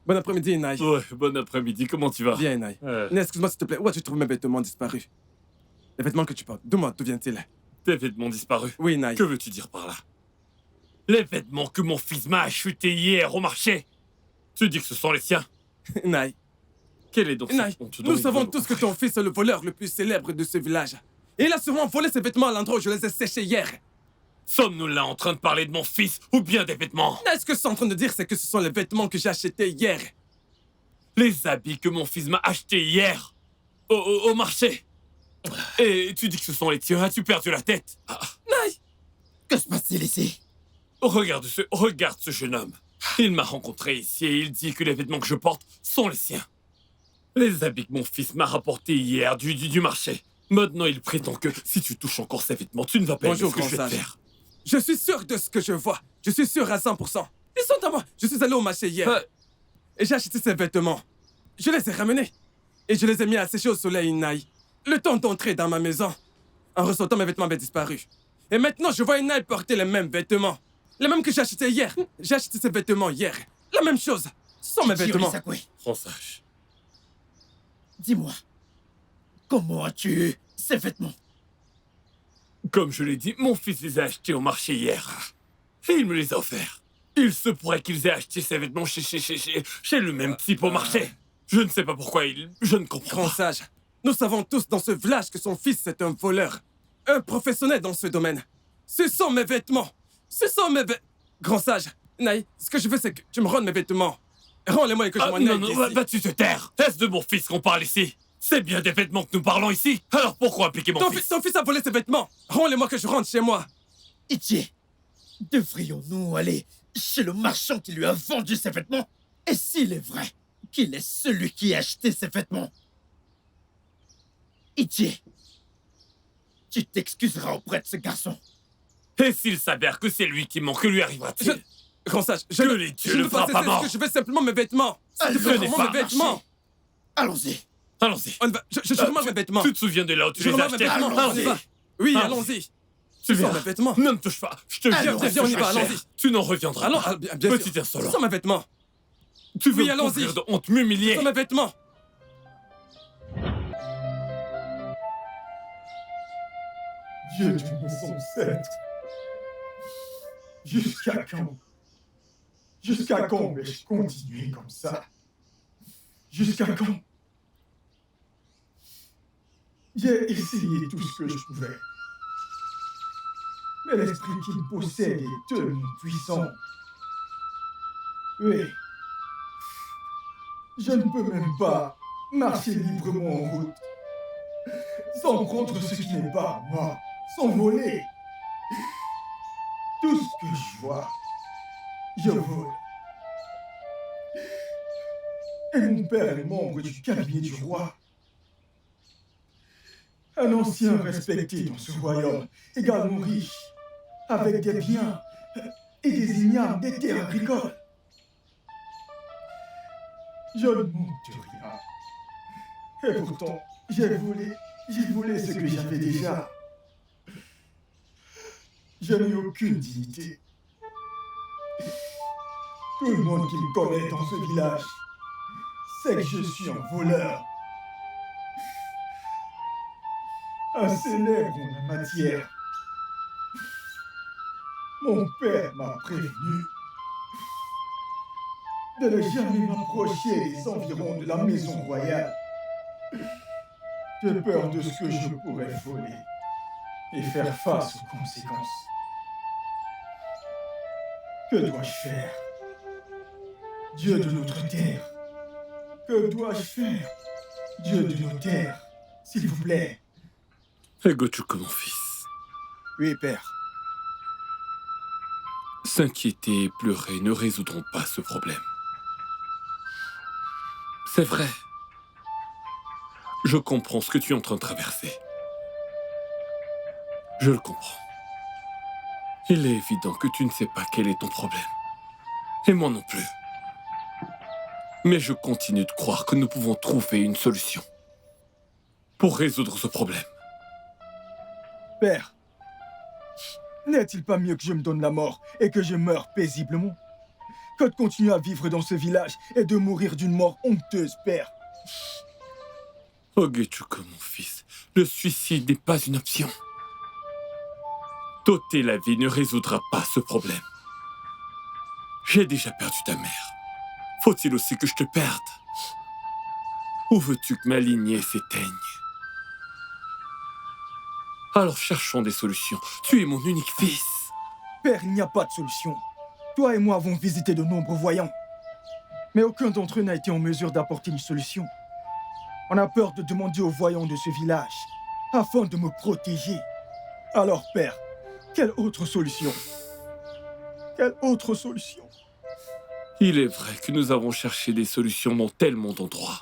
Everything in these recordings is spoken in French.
Bon après-midi, Nai. Ouais, bon après-midi, comment tu vas? Bien, Nai. Nai, excuse-moi s'il te plaît. Où as-tu trouvé mes vêtements disparus? Les vêtements que tu portes. Dis-moi, d'où viennent-ils? Tes vêtements disparus? Oui, Nai. Que veux-tu dire par là? Les vêtements que mon fils m'a achetés hier au marché. Tu dis que ce sont les siens? Nai. Quelle est donc Nai, cette honte dont nous il savons veut me tous que couvrir? ton fils est le voleur le plus célèbre de ce village. Et il a sûrement volé ses vêtements à l'endroit où je les ai séchés hier. Sommes-nous là en train de parler de mon fils ou bien des vêtements? Nai, ce que je suis en train de dire, c'est que ce sont les vêtements que j'ai achetés hier. Les habits que mon fils m'a achetés hier au marché. Et tu dis que ce sont les tiens, as-tu perdu la tête? Nai! Que se passe-t-il ici? Regarde ce jeune homme. Il m'a rencontré ici et il dit que les vêtements que je porte sont les siens. Les habits que mon fils m'a rapportés hier du marché. Maintenant, il prétend que si tu touches encore ces vêtements, tu ne vas pas aimer Bonjour, ce que je vais te grand sage. faire. Je suis sûr de ce que je vois. Je suis sûr à 100%. Ils sont à moi. Je suis allé au marché hier. Et j'ai acheté ces vêtements. Je les ai ramenés. Et je les ai mis à sécher au soleil, Nai. Le temps d'entrer dans ma maison. En ressortant, mes vêtements avaient disparu. Et maintenant, je vois Nai porter les mêmes vêtements. Les mêmes que j'ai achetés hier. J'ai acheté ces vêtements hier. La même chose. Ce sont mes vêtements. Sakwe, Prends sage. dis-moi, comment as-tu eu ces vêtements? Comme je l'ai dit, mon fils les a achetés au marché hier. Et il me les a offerts. Il se pourrait qu'ils aient acheté ces vêtements chez le même type au marché. Je ne sais pas pourquoi je ne comprends Grand pas. sage, nous savons tous dans ce village que son fils est un voleur. Un professionnel dans ce domaine. Ce sont mes vêtements. Ce sont mes vêtements. Grand sage, Nai, ce que je veux, c'est que tu me rendes mes vêtements. Rends-les-moi et que je m'en aille Non, d'ici. vas-tu te taire? Est-ce de mon fils qu'on parle ici? C'est bien des vêtements que nous parlons ici. Alors pourquoi impliquer mon fils? Ton fils a volé ses vêtements. Rends-les-moi que je rentre chez moi. Ichi, devrions-nous aller chez le marchand qui lui a vendu ces vêtements? Et s'il est vrai qu'il est celui qui a acheté ces vêtements? Ichi, tu t'excuseras auprès de ce garçon. Et s'il s'avère que c'est lui qui ment, que lui arrivera-t-il? Grand sage, Que les dieux je le ne veux pas frappent à cesser mort. ce que je veux simplement mes vêtements. Ah, S'il te je plaît, n'ai rends-moi pas mes vêtements. marché. Allons-y. Allons-y. On va- Je rends mes vêtements. Tu te souviens de là où tu Je les as rends mes achetés? vêtements. On y va. Oui, allons-y. Tu Ce sont viens. mes vêtements. Ne me touche pas. Je te Allons, jure, viens, on y va, allons-y. Tu n'en reviendras Allons, pas. bien Petit sûr. insolent. Ce sont mes vêtements. Tu veux Oui, me allons-y. couvrir de honte, Ce m'humilier? sont mes vêtements. Dieu de mes ancêtres. Jusqu'à quand? Jusqu'à quand vais-je continuer comme ça? Jusqu'à quand? J'ai essayé tout ce que je pouvais. Mais l'esprit qui me possède est tellement puissant. Oui. Je ne peux même pas marcher librement en route. Sans prendre ce qui n'est pas à moi. Sans voler. Tout ce que je vois, je vole. Et mon père est membre du cabinet du roi. Un ancien respecté dans ce royaume, également riche, avec des biens et des ignames, des terres agricoles. Je ne manque de rien. Et pourtant, j'ai volé ce que j'avais déjà. Je n'ai aucune dignité. Tout le monde qui me connaît dans ce village sait que je suis un voleur. Un célèbre en la matière. Mon père m'a prévenu de ne jamais m'approcher des environs de la maison royale, de peur de ce que je pourrais voler et faire face aux conséquences. Que dois-je faire? Dieu de notre terre, que dois-je faire? Dieu de nos terres, s'il vous plaît. Écoute mon fils. Oui, père. S'inquiéter et pleurer ne résoudront pas ce problème. C'est vrai. Je comprends ce que tu es en train de traverser. Je le comprends. Il est évident que tu ne sais pas quel est ton problème. Et moi non plus. Mais je continue de croire que nous pouvons trouver une solution pour résoudre ce problème. Père, n'est-il pas mieux que je me donne la mort et que je meure paisiblement? que de continuer à vivre dans ce village et de mourir d'une mort honteuse, père. Ogechuko, mon fils, le suicide n'est pas une option. T'ôter la vie ne résoudra pas ce problème. J'ai déjà perdu ta mère. Faut-il aussi que je te perde? Ou veux-tu que ma lignée s'éteigne? Alors cherchons des solutions. Tu es mon unique fils. Père, il n'y a pas de solution. Toi et moi avons visité de nombreux voyants. Mais aucun d'entre eux n'a été en mesure d'apporter une solution. On a peur de demander aux voyants de ce village, afin de me protéger. Alors, père, quelle autre solution? Quelle autre solution? Il est vrai que nous avons cherché des solutions dans tellement d'endroits.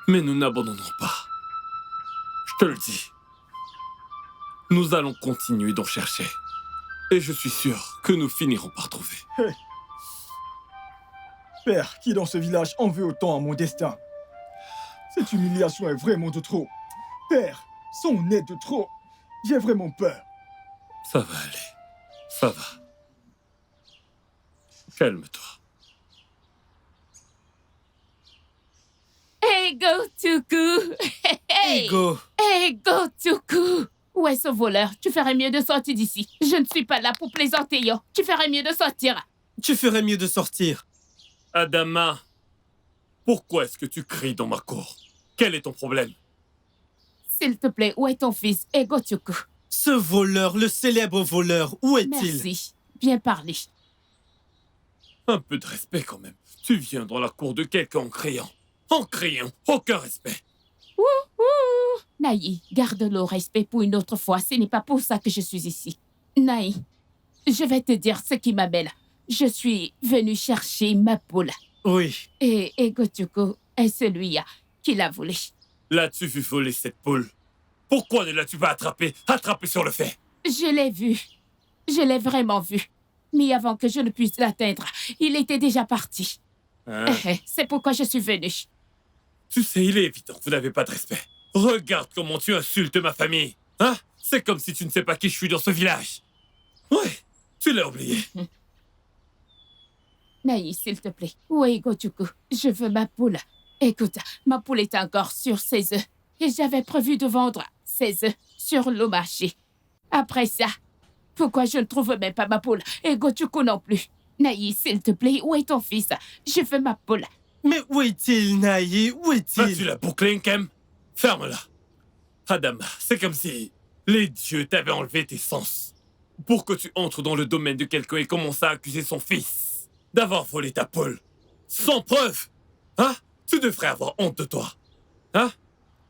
Mais nous n'abandonnerons pas. Je te le dis. Nous allons continuer d'en chercher. Et je suis sûr que nous finirons par trouver. Hey. Père, qui dans ce village en veut autant à mon destin? Cette humiliation est vraiment de trop. Père, son est de trop. J'ai vraiment peur. Ça va aller. Ça va. Calme-toi. Hey, Gotoku! Hey! Hey, Gotoku! Où est ce voleur? Tu ferais mieux de sortir d'ici. Je ne suis pas là pour plaisanter, yo. Tu ferais mieux de sortir. Tu ferais mieux de sortir. Adama, pourquoi est-ce que tu cries dans ma cour? Quel est ton problème? S'il te plaît, où est ton fils, Gotoku? Ce voleur, le célèbre voleur, où est-il? Merci. Bien parlé. Un peu de respect quand même. Tu viens dans la cour de quelqu'un en criant. En criant, aucun respect. Ouh! Naï, garde le respect pour une autre fois. Ce n'est pas pour ça que je suis ici. Naï, je vais te dire ce qui m'amène. Je suis venue chercher ma poule. Oui. Et Gotoku est celui-là qui l'a volée. L'as-tu vu voler cette poule? Pourquoi ne l'as-tu pas attrapée? Attrapée sur le fait. Je l'ai vu. Je l'ai vraiment vu. Mais avant que je ne puisse l'atteindre, il était déjà parti. Hein? C'est pourquoi je suis venue. Tu sais, il est évident que vous n'avez pas de respect. Regarde comment tu insultes ma famille. Hein? C'est comme si tu ne sais pas qui je suis dans ce village. Ouais, tu l'as oublié. Naï, s'il te plaît. Où est Gotoku? Je veux ma poule. Écoute, ma poule est encore sur ses œufs. Et j'avais prévu de vendre ses œufs sur le marché. Après ça, pourquoi je ne trouve même pas ma poule? Et Gotoku non plus. Naï, s'il te plaît, où est ton fils? Je veux ma poule. Mais où est-il, Naï? Où est-il? Vas-tu la boucler, Nkem? Ferme-la. Adama, c'est comme si les dieux t'avaient enlevé tes sens. Pour que tu entres dans le domaine de quelqu'un et commences à accuser son fils d'avoir volé ta poule. Sans preuve. Hein? Tu devrais avoir honte de toi. Hein?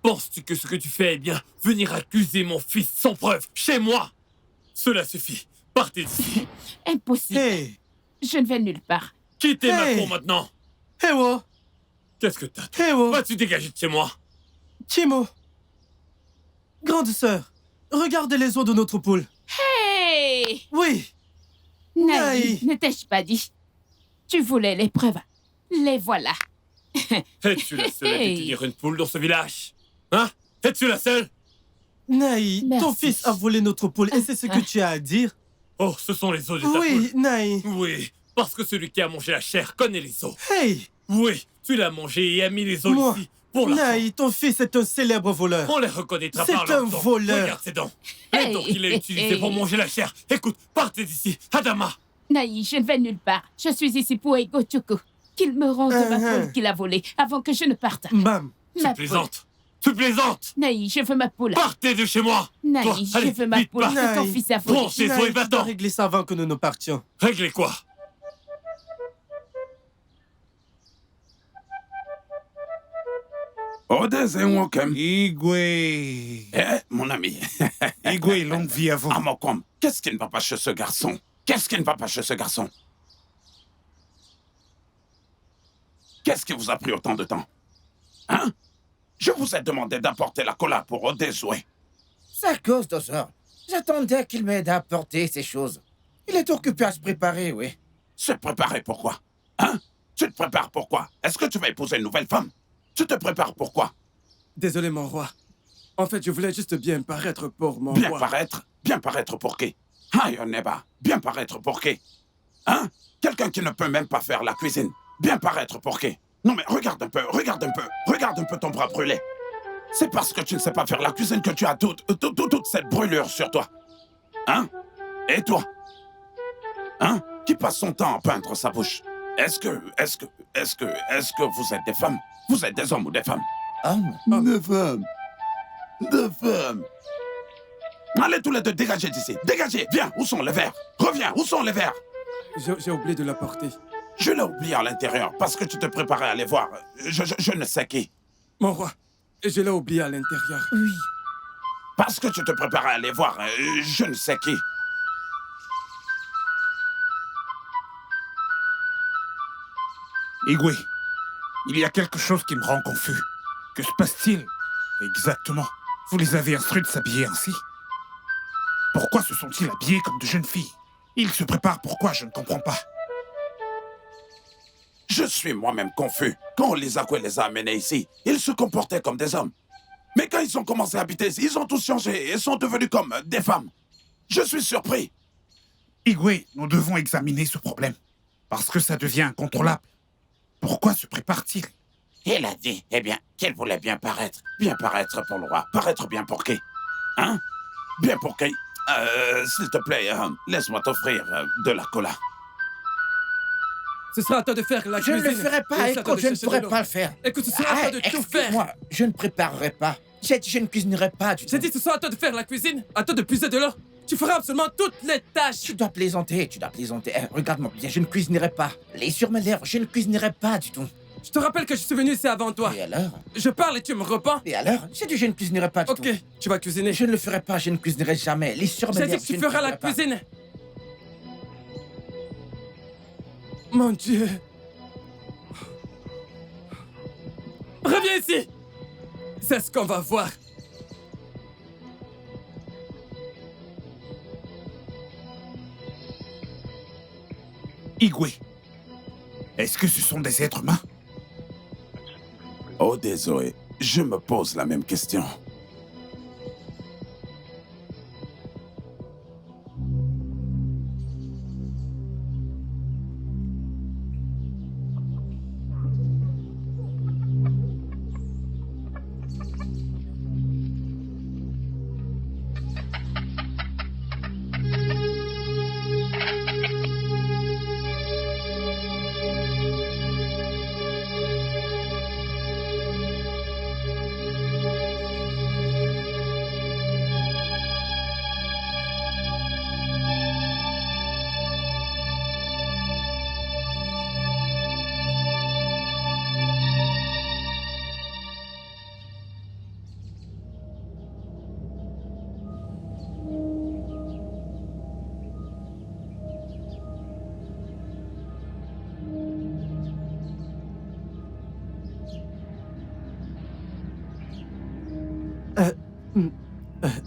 Penses-tu que ce que tu fais est bien venir accuser mon fils sans preuve chez moi? Cela suffit. Partez d'ici. Impossible. Hey! Je ne vais nulle part. Quittez ma Hey! cour maintenant. Hewo! Qu'est-ce que t'as, toi? Hewo! Vas-tu dégager de chez moi? Chimo! Grande sœur, regarde les os de notre poule. Hey! Oui! Naï, Naï. ne t'ai-je pas dit? Tu voulais les preuves. Les voilà. Es-tu la seule à Hey. détenir une poule dans ce village? Hein? Es-tu la seule? Naï, ton Merci. fils a volé notre poule et c'est ce que tu as à dire? Oh, ce sont les os de ta Oui, poule. Naï. Oui, parce que celui qui a mangé la chair connaît les os. Hey! Oui, tu l'as mangé et as mis les os Moi, ici pour la Naï, ton fils est un célèbre voleur. On les reconnaîtra C'est par leurs un dents. voleur. Regarde ses dents. Les dents qu'il a utilisées pour manger la chair. Écoute, partez d'ici. Adama. Naï, je ne vais nulle part. Je suis ici pour Gotoku. Qu'il me rende ma poule qu'il a volée avant que je ne parte. Bam! Tu Ma poule. plaisantes. Tu plaisantes. Naï, je veux ma poule. Partez de chez moi. Naï, Toi, je allez, veux ma vite, poule pars. que ton Naï. fils a volée. Prends ces os et Naï, tu dois va-t'en. régler ça avant que nous ne partions. Réglez quoi? Odezenwokem. Igwe. Mon ami. Igwe, longue vie à vous. Amokom, qu'est-ce qui ne va pas chez ce garçon? Qu'est-ce qui ne va pas chez ce garçon? Qu'est-ce qui vous a pris autant de temps? Hein? Je vous ai demandé d'apporter la cola pour Odezwe. C'est à cause de ça. J'attendais qu'il m'aide à apporter ces choses. Il est occupé à se préparer, oui. Se préparer pourquoi? Hein? Tu te prépares pourquoi? Est-ce que tu vas épouser une nouvelle femme? Tu te prépares pourquoi? Désolé, mon roi. En fait, je voulais juste bien paraître pour mon Bien roi. paraître? Bien paraître pour qui? Aïe, Neba, bien paraître pour qui? Hein? Quelqu'un qui ne peut même pas faire la cuisine. Bien paraître porqué. Non mais regarde un peu ton bras brûlé. C'est parce que tu ne sais pas faire la cuisine que tu as toute cette brûlure sur toi. Hein? Et toi? Hein? Qui passe son temps à peindre sa bouche? Est-ce que vous êtes des femmes? Vous êtes des hommes ou des femmes? Des femmes. Des femmes. Allez tous les deux, dégagez d'ici. Dégagez, viens, où sont les verres? Reviens, où sont les verres? J'ai oublié de l'apporter. Je l'ai oublié à l'intérieur parce que tu te préparais à aller voir je ne sais qui. Mon roi, je l'ai oublié à l'intérieur. Oui. Parce que tu te préparais à aller voir je ne sais qui. Igwe, il y a quelque chose qui me rend confus. Que se passe-t-il exactement? Vous les avez instruits de s'habiller ainsi? Pourquoi se sont-ils habillés comme de jeunes filles? Ils se préparent pourquoi? Je ne comprends pas. Je suis moi-même confus. Quand Lisakwe les a amenés ici, ils se comportaient comme des hommes. Mais quand ils ont commencé à habiter ici, ils ont tous changé et sont devenus comme des femmes. Je suis surpris. Igwe, nous devons examiner ce problème. Parce que ça devient incontrôlable. Pourquoi se prépare-t-il? Il a dit, eh bien, qu'il voulait bien paraître. Bien paraître pour le roi. Paraître bien pour qui? Hein? Bien pour qui? S'il te plaît, laisse-moi t'offrir de la cola. Ce sera à toi de faire la Je ne cuisine. le ferai pas, Et c'est à toi écoute, de je ne chercher pourrai de l'eau. pas le faire. Écoute, ce sera à toi de tout faire. Excuse-moi, je ne préparerai pas. Je ne cuisinerai pas du tout. J'ai dit ce sera à toi de faire la cuisine, à toi de puiser de l'eau. Tu feras absolument toutes les tâches. Tu dois plaisanter, tu dois plaisanter. Regarde-moi bien, je ne cuisinerai pas. Les sur mes lèvres, je ne cuisinerai pas du tout. Je te rappelle que je suis venu ici avant toi. Et alors? Je parle et tu me repens. Et alors? J'ai dit je ne cuisinerai pas du Ok, tout. tu vas cuisiner. Je ne le ferai pas, je ne cuisinerai jamais. Les sur mes J'ai dit lèvres, que tu je ne feras la cuisinerai pas. cuisine. Mon Dieu. Reviens ici. C'est ce qu'on va voir. Igwe, est-ce que ce sont des êtres humains? Oh, désolé. Je me pose la même question.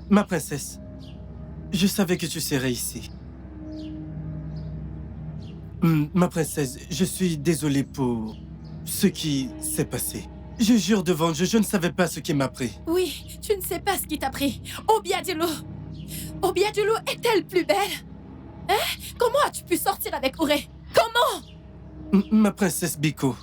Ma princesse, je savais que tu serais ici. Ma princesse, je suis désolé pour ce qui s'est passé. Je jure devant Dieu, je ne savais pas ce qui m'a pris. Oui, tu ne sais pas ce qui t'a pris. Obiadilo Obiadilo est-elle plus belle? Hein? Comment as-tu pu sortir avec Auré? Comment? Ma princesse Biko,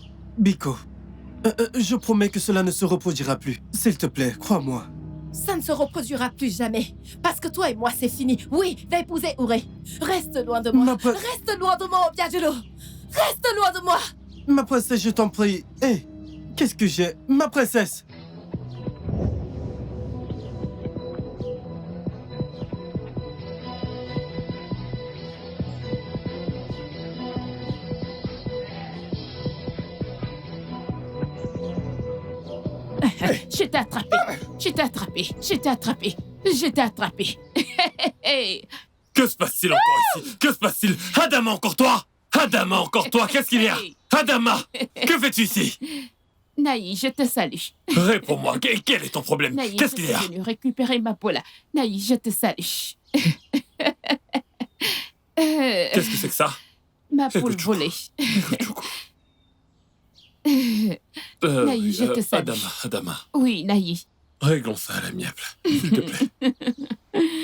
je promets que cela ne se reproduira plus. S'il te plaît, crois-moi. Ça ne se reproduira plus jamais. Parce que toi et moi, c'est fini. Oui, va épouser Auré. Reste loin de moi. Reste loin de moi, Obiadilo. Reste loin de moi. Ma princesse, je t'en prie. Hé, qu'est-ce que j'ai? Ma princesse! Je t'ai attrapé. Je t'ai attrapé. Je t'ai attrapé. Je t'ai attrapé. Que se passe-t-il encore ici? Que se passe-t-il? Adama, encore toi? Adama, encore toi? Qu'est-ce qu'il y a? Adama, que fais-tu ici? Naï, je te salue. Réponds-moi, quel est ton problème? Naï, Qu'est-ce qu'il y a? je suis venue récupérer ma pola. Naï, je te salue. Qu'est-ce que c'est que ça? Ma poule volée. Naï, je te salue. Adama. Oui, Naï. Réglons ça à l'amiable, s'il te plaît.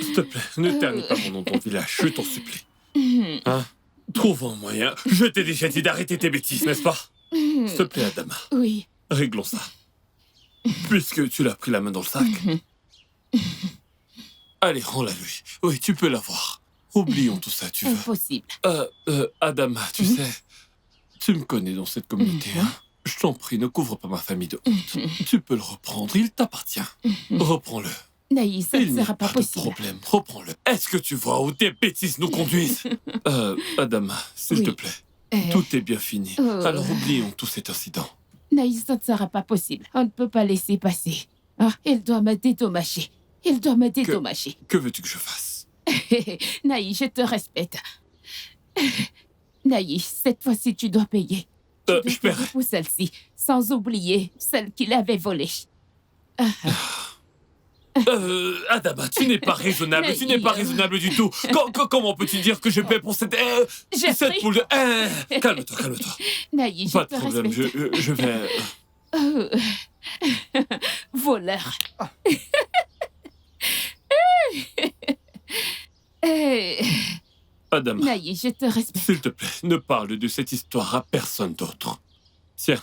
S'il te plaît, ne ternis pas mon nom dans ton village, je t'en supplie. Hein? Trouve un moyen. Je t'ai déjà dit d'arrêter tes bêtises, n'est-ce pas? S'il te plaît, Adama. Oui. Réglons ça. Puisque tu l'as pris la main dans le sac. Allez, rends-la lui. Oui, tu peux l'avoir. Oublions tout ça, tu veux. Impossible. Adama, tu sais, tu me connais dans cette communauté, hein? Je t'en prie, ne couvre pas ma famille de honte. Tu peux le reprendre, il t'appartient. Reprends-le. Naïs, ça Il ne n'y sera a pas pas de possible. problème, reprends-le. Est-ce que tu vois où tes bêtises nous conduisent? Adama, s'il te plaît. Tout est bien fini. Alors oublions tout cet incident. Naïs, ça ne sera pas possible. On ne peut pas laisser passer. Ah, il doit me dédommager. Il doit me dédommager. Que veux-tu que je fasse? Naïs, je te respecte. Naïs, cette fois-ci, tu dois payer. Je paierai. Pour celle-ci, sans oublier celle qu'il avait volée. Adama, tu n'es pas raisonnable, tu n'es pas raisonnable du tout. Comment peux-tu dire que je paie pour cette poule de... Calme-toi, calme-toi. Naïs, Pas je de te problème, respecte. je vais... Voleur. Adama, Naïs, je te respecte. s'il te plaît, ne parle de cette histoire à personne d'autre. Tiens,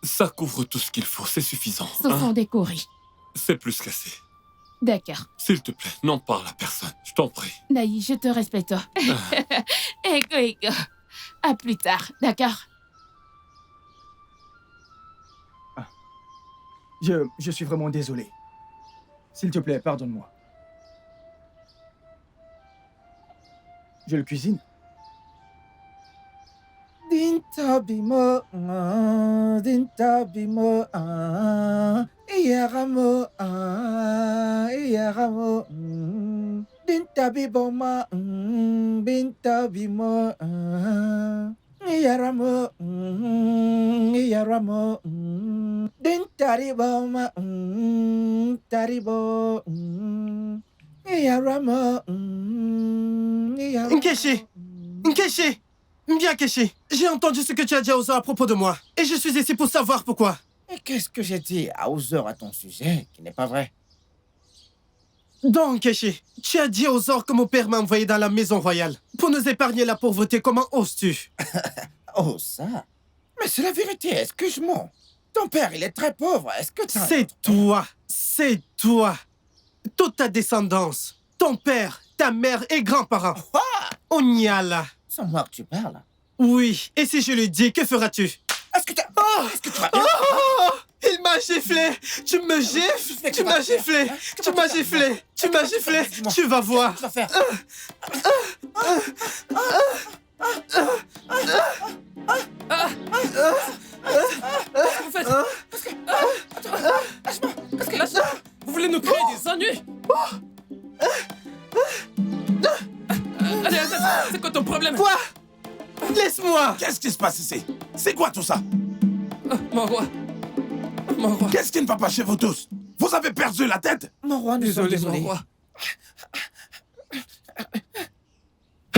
ça couvre tout ce qu'il faut, c'est suffisant. Ce sont des courris. C'est plus qu'assez. D'accord. S'il te plaît, n'en parle à personne, je t'en prie. Naïs, je te respecte. Ego. À plus tard, d'accord? Je suis vraiment désolé. S'il te plaît, pardonne-moi. Je le cuisine. Dintabimo, dintabimo, iyaramo, iyaramo, dintabiboma, bintabimo, iyaramo, iyaramo, dintariboma, taribo, iyaramo, iyaramo. Nkechi! Nkechi! Viens, Nkechi. J'ai entendu ce que tu as dit à Ozo à propos de moi. Et je suis ici pour savoir pourquoi. Et qu'est-ce que j'ai dit à Ozo à ton sujet qui n'est pas vrai? Donc, Nkechi, tu as dit aux Ozor que mon père m'a envoyé dans la maison royale pour nous épargner la pauvreté. Comment oses-tu? Oh, ça? Mais c'est la vérité, excuse-moi. Ton père, il est très pauvre. Est-ce que tu... C'est toi. C'est toi. Toute ta descendance. Ton père, ta mère et grands-parents. Onyala. C'est moi que tu parles. Oui. Et si je lui dis, que feras-tu? Est-ce que tu vas bien? Il m'a giflé. Tu me gifles. Tu m'as giflé. Tu m'as giflé. Tu m'as giflé. Tu vas voir. Qu'est-ce que tu vas faire? Vous faites... Lâche-moi. Vous voulez nous créer des ennuis? Allez, c'est quoi ton problème? Quoi? Laisse-moi. Qu'est-ce qui se passe ici? C'est quoi tout ça? Mon roi. Mon roi. Qu'est-ce qui ne va pas chez vous tous? Vous avez perdu la tête? Mon roi, nous sommes Désolé, mon désolés. roi.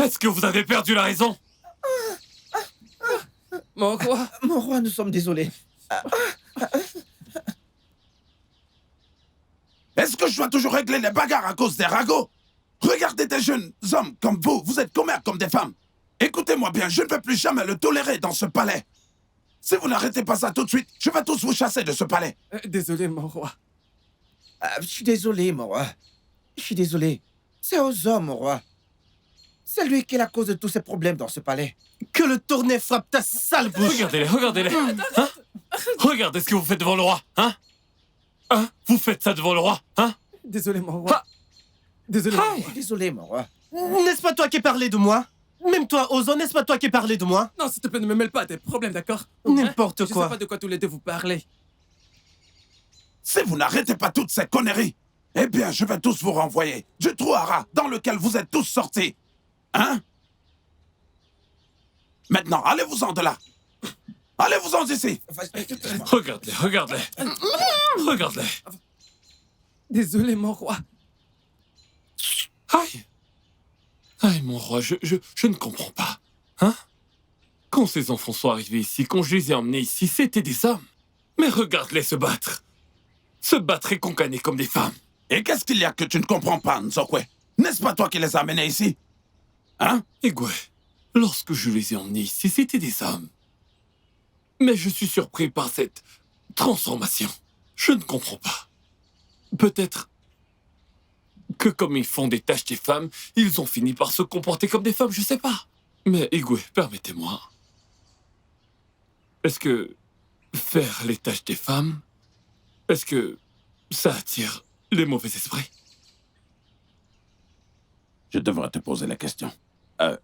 Est-ce que vous avez perdu la raison? Mon roi. Mon roi, nous sommes désolés. Est-ce que je dois toujours régler les bagarres à cause des ragots? Regardez des jeunes hommes comme vous êtes commères comme des femmes. Écoutez-moi bien, je ne vais plus jamais le tolérer dans ce palais. Si vous n'arrêtez pas ça tout de suite, je vais tous vous chasser de ce palais. Désolé, mon roi. Je suis désolé, mon roi. Je suis désolé. C'est aux hommes, mon roi. C'est lui qui est la cause de tous ces problèmes dans ce palais. Que le tournet frappe ta sale bouche. Regardez-les, regardez-les. Hein? Regardez ce que vous faites devant le roi, hein? Hein? Vous faites ça devant le roi, hein? Désolé, mon roi. Désolé, mon roi. Désolé, mon roi. N'est-ce pas toi qui parlais de moi? Même toi, Ozo, n'est-ce pas toi qui parlais de moi? Non, s'il te plaît, ne me mêle pas à tes problèmes, d'accord? N'importe Je quoi. sais pas de quoi tous les deux vous parlez. Si vous n'arrêtez pas toutes ces conneries, eh bien, je vais tous vous renvoyer du trou à rats dans lequel vous êtes tous sortis. Hein? Maintenant, allez-vous-en de là. Allez-vous-en d'ici. Regarde-les, regarde-les. Regarde-les. Désolé, mon roi. Aïe. Aïe, mon roi, je ne comprends pas. Hein? Quand ces enfants sont arrivés ici, quand je les ai emmenés ici, c'était des hommes. Mais regarde-les se battre. Se battre et concaner comme des femmes. Et qu'est-ce qu'il y a que tu ne comprends pas, Nzokwe? N'est-ce pas toi qui les as amenés ici? Hein? Igwe, Lorsque je les ai emmenés ici, c'étaient des hommes. Mais je suis surpris par cette transformation. Je ne comprends pas. Peut-être que comme ils font des tâches des femmes, ils ont fini par se comporter comme des femmes, je sais pas. Mais Igwe, permettez-moi. Est-ce que faire les tâches des femmes, est-ce que ça attire les mauvais esprits? Je devrais te poser la question.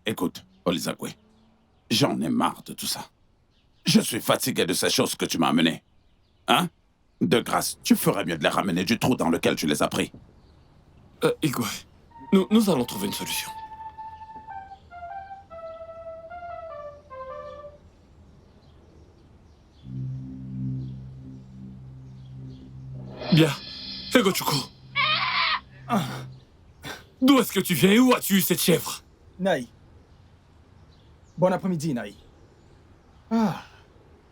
Écoute, Olizakwe, j'en ai marre de tout ça. Je suis fatigué de ces choses que tu m'as amenées. Hein? De grâce, tu ferais mieux de les ramener du trou dans lequel tu les as pris. Igwe, nous allons trouver une solution. Bien. Egochuko. D'où est-ce que tu viens et où as-tu eu cette chèvre? Naï. Bon après-midi, Naï.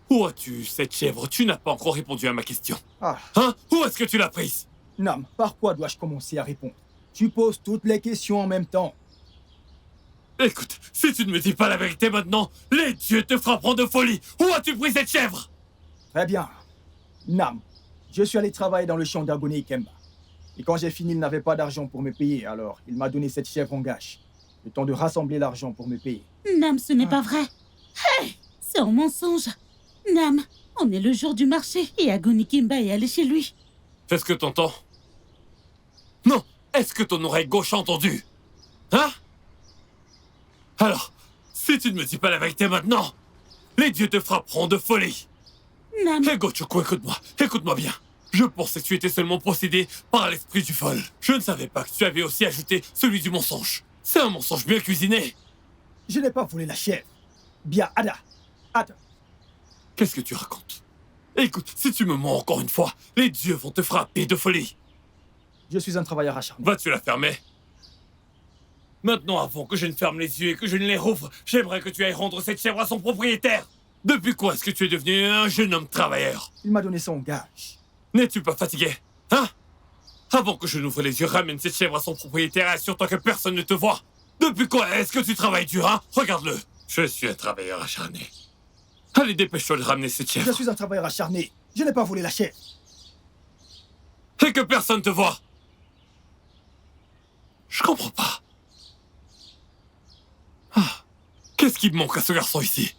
Où as-tu eu cette chèvre? Tu n'as pas encore répondu à ma question. Hein? Où est-ce que tu l'as prise? Nam, par quoi dois-je commencer à répondre? Tu poses toutes les questions en même temps. Écoute, si tu ne me dis pas la vérité maintenant, les dieux te frapperont de folie. Où as-tu pris cette chèvre? Très bien. Nam, je suis allé travailler dans le champ d'Agone Ikemba. Et quand j'ai fini, il n'avait pas d'argent pour me payer, alors il m'a donné cette chèvre en gâche. Le temps de rassembler l'argent pour me payer. Nam, ce n'est pas vrai. Hey, c'est un mensonge. Nam, on est le jour du marché et Agone Kimba est allé chez lui. Est-ce que t'entends? Non, est-ce que ton oreille gauche a entendu? Hein? Alors, si tu ne me dis pas la vérité maintenant, les dieux te frapperont de folie. Nam... Egochuko, écoute-moi bien. Je pensais que tu étais seulement possédé par l'esprit du vol. Je ne savais pas que tu avais aussi ajouté celui du mensonge. C'est un mensonge bien cuisiné. Je n'ai pas volé la chèvre. Bien, Ada. Attends. Qu'est-ce que tu racontes? Écoute, si tu me mens encore une fois, les dieux vont te frapper de folie. Je suis un travailleur acharné. Vas-tu la fermer? Maintenant, avant que je ne ferme les yeux et que je ne les rouvre, j'aimerais que tu ailles rendre cette chèvre à son propriétaire. Depuis quand est-ce que tu es devenu un jeune homme travailleur? Il m'a donné son gage. N'es-tu pas fatigué? Hein? Avant que je n'ouvre les yeux, ramène cette chèvre à son propriétaire et assure-toi que personne ne te voit. Depuis quand est-ce que tu travailles dur, hein? Regarde-le. Je suis un travailleur acharné. Allez, dépêche-toi de ramener cette chèvre. Je suis un travailleur acharné. Je n'ai pas volé la chèvre. Et que personne te voit. Je comprends pas. Qu'est-ce qui me manque à ce garçon ici?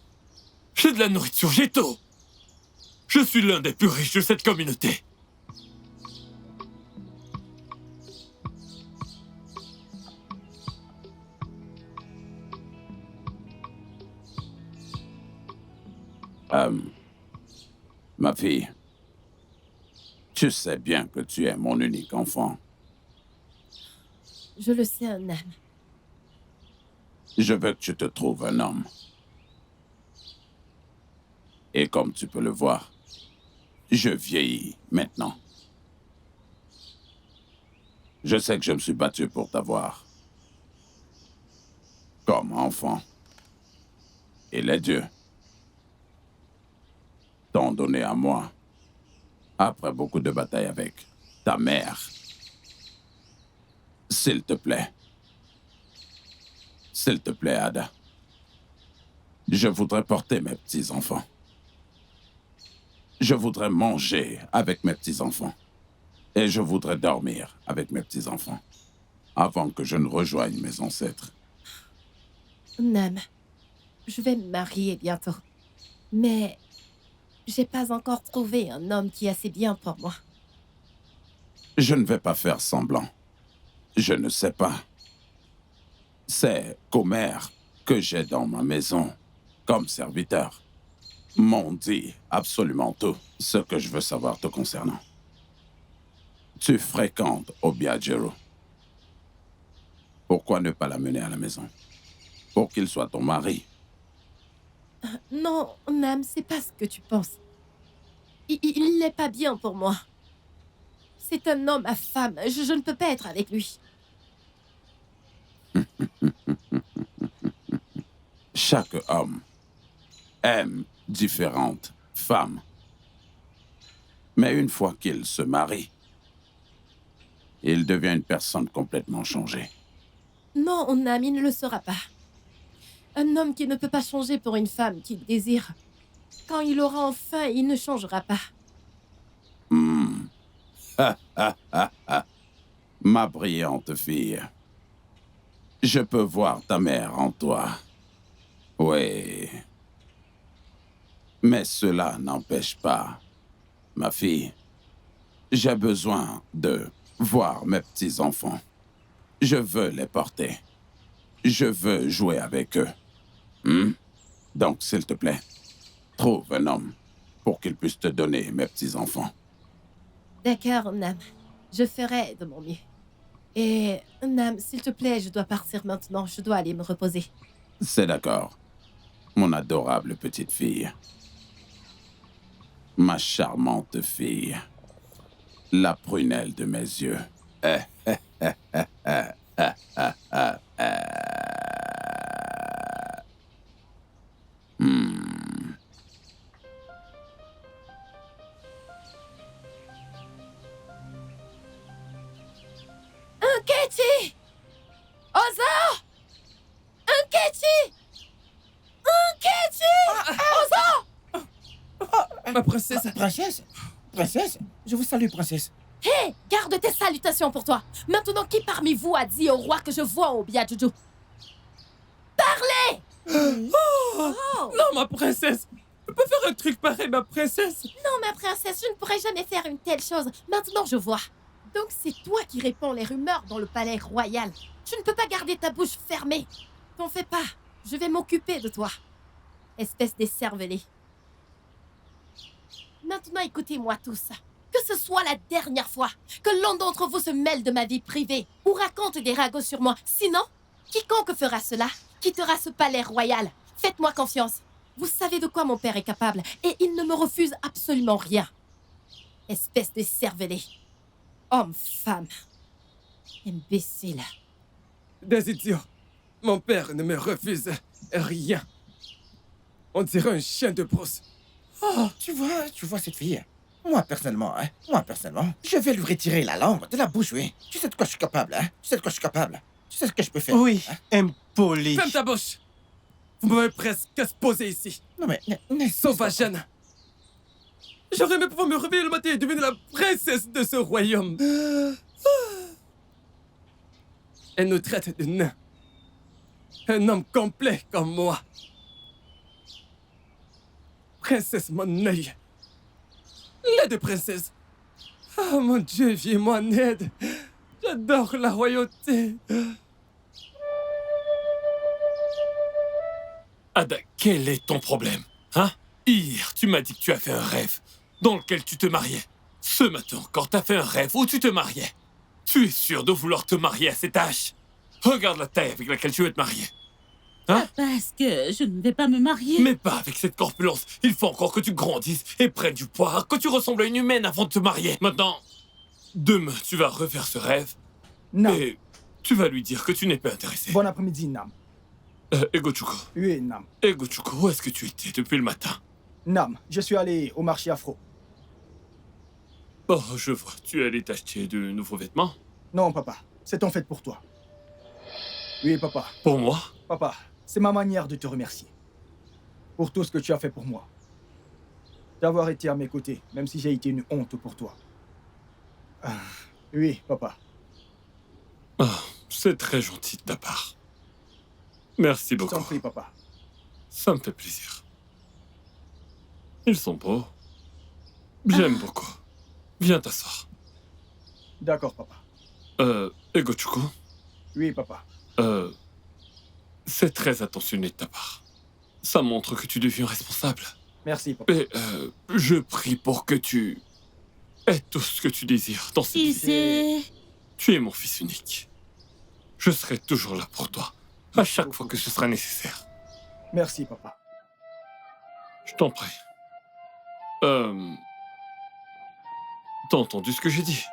J'ai de la nourriture, j'ai tout. Je suis l'un des plus riches de cette communauté. Ma fille, tu sais bien que tu es mon unique enfant. Je le sais, un âme. Je veux que tu te trouves un homme. Et comme tu peux le voir, je vieillis maintenant. Je sais que je me suis battu pour t'avoir. Comme enfant. Et les dieux t'ont donné à moi, après beaucoup de batailles avec ta mère. S'il te plaît, Ada, je voudrais porter mes petits-enfants. Je voudrais manger avec mes petits-enfants. Et je voudrais dormir avec mes petits-enfants, avant que je ne rejoigne mes ancêtres. Nam, je vais me marier bientôt. Mais j'ai pas encore trouvé un homme qui est assez bien pour moi. Je ne vais pas faire semblant. Je ne sais pas. C'est qu'Omer, que j'ai dans ma maison, comme serviteur, m'ont dit absolument tout ce que je veux savoir te concernant. Tu fréquentes Obiajiro. Pourquoi ne pas l'amener à la maison? Pour qu'il soit ton mari. Non, Nam, c'est pas ce que tu penses. Il n'est pas bien pour moi. C'est un homme à femme. Je ne peux pas être avec lui. Chaque homme aime différentes femmes. Mais une fois qu'il se marie, il devient une personne complètement changée. Non, Nam, il ne le sera pas. Un homme qui ne peut pas changer pour une femme qu'il désire. Quand il aura enfin, il ne changera pas. Ma brillante fille. Je peux voir ta mère en toi. Oui. Mais cela n'empêche pas, ma fille. J'ai besoin de voir mes petits-enfants. Je veux les porter. Je veux jouer avec eux. Donc, s'il te plaît, trouve un homme pour qu'il puisse te donner mes petits-enfants. D'accord, Nam. Je ferai de mon mieux. Et, Nam, s'il te plaît, je dois partir maintenant. Je dois aller me reposer. C'est d'accord. Mon adorable petite fille. Ma charmante fille. La prunelle de mes yeux. Nkechi! Ozo! Nkechi! Nkechi! Ozo! Ma princesse. Princesse? Princesse? Je vous salue, princesse. Hé! Garde tes salutations pour toi! Maintenant, qui parmi vous a dit au roi que je vois Obia Juju? Parlez! Non, ma princesse. Je peux faire un truc pareil, ma princesse. Non, ma princesse, je ne pourrais jamais faire une telle chose. Maintenant, je vois. Donc, c'est toi qui répands les rumeurs dans le palais royal. Tu ne peux pas garder ta bouche fermée. T'en fais pas. Je vais m'occuper de toi. Espèce d'écervelé. Maintenant, écoutez-moi tous. Que ce soit la dernière fois que l'un d'entre vous se mêle de ma vie privée ou raconte des ragots sur moi. Sinon, quiconque fera cela quittera ce palais royal. Faites-moi confiance. Vous savez de quoi mon père est capable et il ne me refuse absolument rien. Espèce de cervelé. Homme, femme. Imbécile. Des idiots. Mon père ne me refuse rien. On dirait un chien de brousse. Oh, tu vois cette fille? Moi, personnellement, je vais lui retirer la langue de la bouche, oui. Tu sais de quoi je suis capable, hein? Tu sais de quoi je suis capable? Tu sais ce que je peux faire? Oui, hein? impoli. Ferme ta bouche. Vous m'avez presque exposé ici. Non, mais... Sauvagène. J'aurais aimé pouvoir me réveiller le matin et devenir la princesse de ce royaume. Elle nous traite de nains. Un homme complet comme moi. Princesse, mon œil. Laide princesse. Oh mon Dieu, viens-moi en aide. J'adore la royauté. Ada, quel est ton problème? Hein? Hier, tu m'as dit que tu as fait un rêve dans lequel tu te mariais. Ce matin encore, t'as fait un rêve où tu te mariais. Tu es sûr de vouloir te marier à cet âge? Regarde la taille avec laquelle tu veux te marier. Hein? Parce que je ne vais pas me marier. Mais pas avec cette corpulence. Il faut encore que tu grandisses et prennes du poids, que tu ressembles à une humaine avant de te marier. Maintenant, demain, tu vas refaire ce rêve. Nam. Et tu vas lui dire que tu n'es pas intéressé. Bon après-midi, Nam. Egochuko. Oui, Nam. Egochuko, où est-ce que tu étais depuis le matin? Nam, je suis allé au marché afro. Oh, je vois. Tu es allé t'acheter de nouveaux vêtements? Non, papa. C'est en fait pour toi. Oui, papa. Pour moi? Papa, c'est ma manière de te remercier. Pour tout ce que tu as fait pour moi. D'avoir été à mes côtés, même si j'ai été une honte pour toi. Oui, papa. Oh, c'est très gentil de ta part. Merci beaucoup. Je t'en prie, papa. Ça me fait plaisir. Ils sont beaux. J'aime beaucoup. Viens t'asseoir. D'accord, papa. Egochuko? Oui, papa. C'est très attentionné de ta part. Ça montre que tu deviens responsable. Merci, papa. Et je prie pour que tu aies tout ce que tu désires dans cette vie. Tu es mon fils unique. Je serai toujours là pour toi, à chaque fois que ce sera nécessaire. Merci, papa. Je t'en prie. T'as entendu ce que j'ai dit?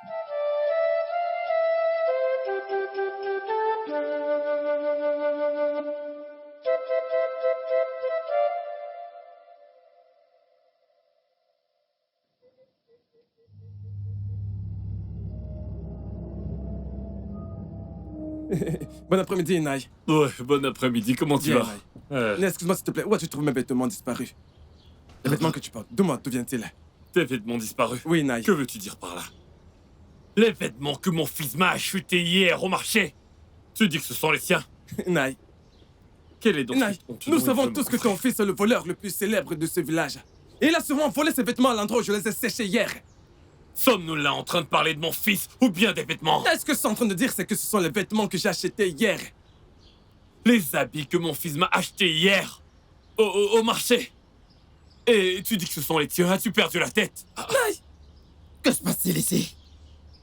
Bon après-midi, Inai. Ouais, bon après-midi, comment tu Bien, vas? Inai. Excuse-moi s'il te plaît, où as-tu trouvé mes vêtements disparus? Les vêtements que tu portes, d'où viennent-ils? Tes vêtements disparus? Oui, Inai. Que veux-tu dire par là? Les vêtements que mon fils m'a achetés hier au marché. Tu dis que ce sont les siens? Inai. Quel est donc Inai, ton nous nom, savons mon tous que frère? ton fils est le voleur le plus célèbre de ce village. Et il a sûrement volé ses vêtements à l'endroit où je les ai séchés hier. Sommes-nous là en train de parler de mon fils ou bien des vêtements? Est-ce que c'est en train de dire c'est que ce sont les vêtements que j'ai achetés hier? Les habits que mon fils m'a achetés hier au marché. Et tu dis que ce sont les tiens, as-tu perdu la tête? Que se passe-t-il ici?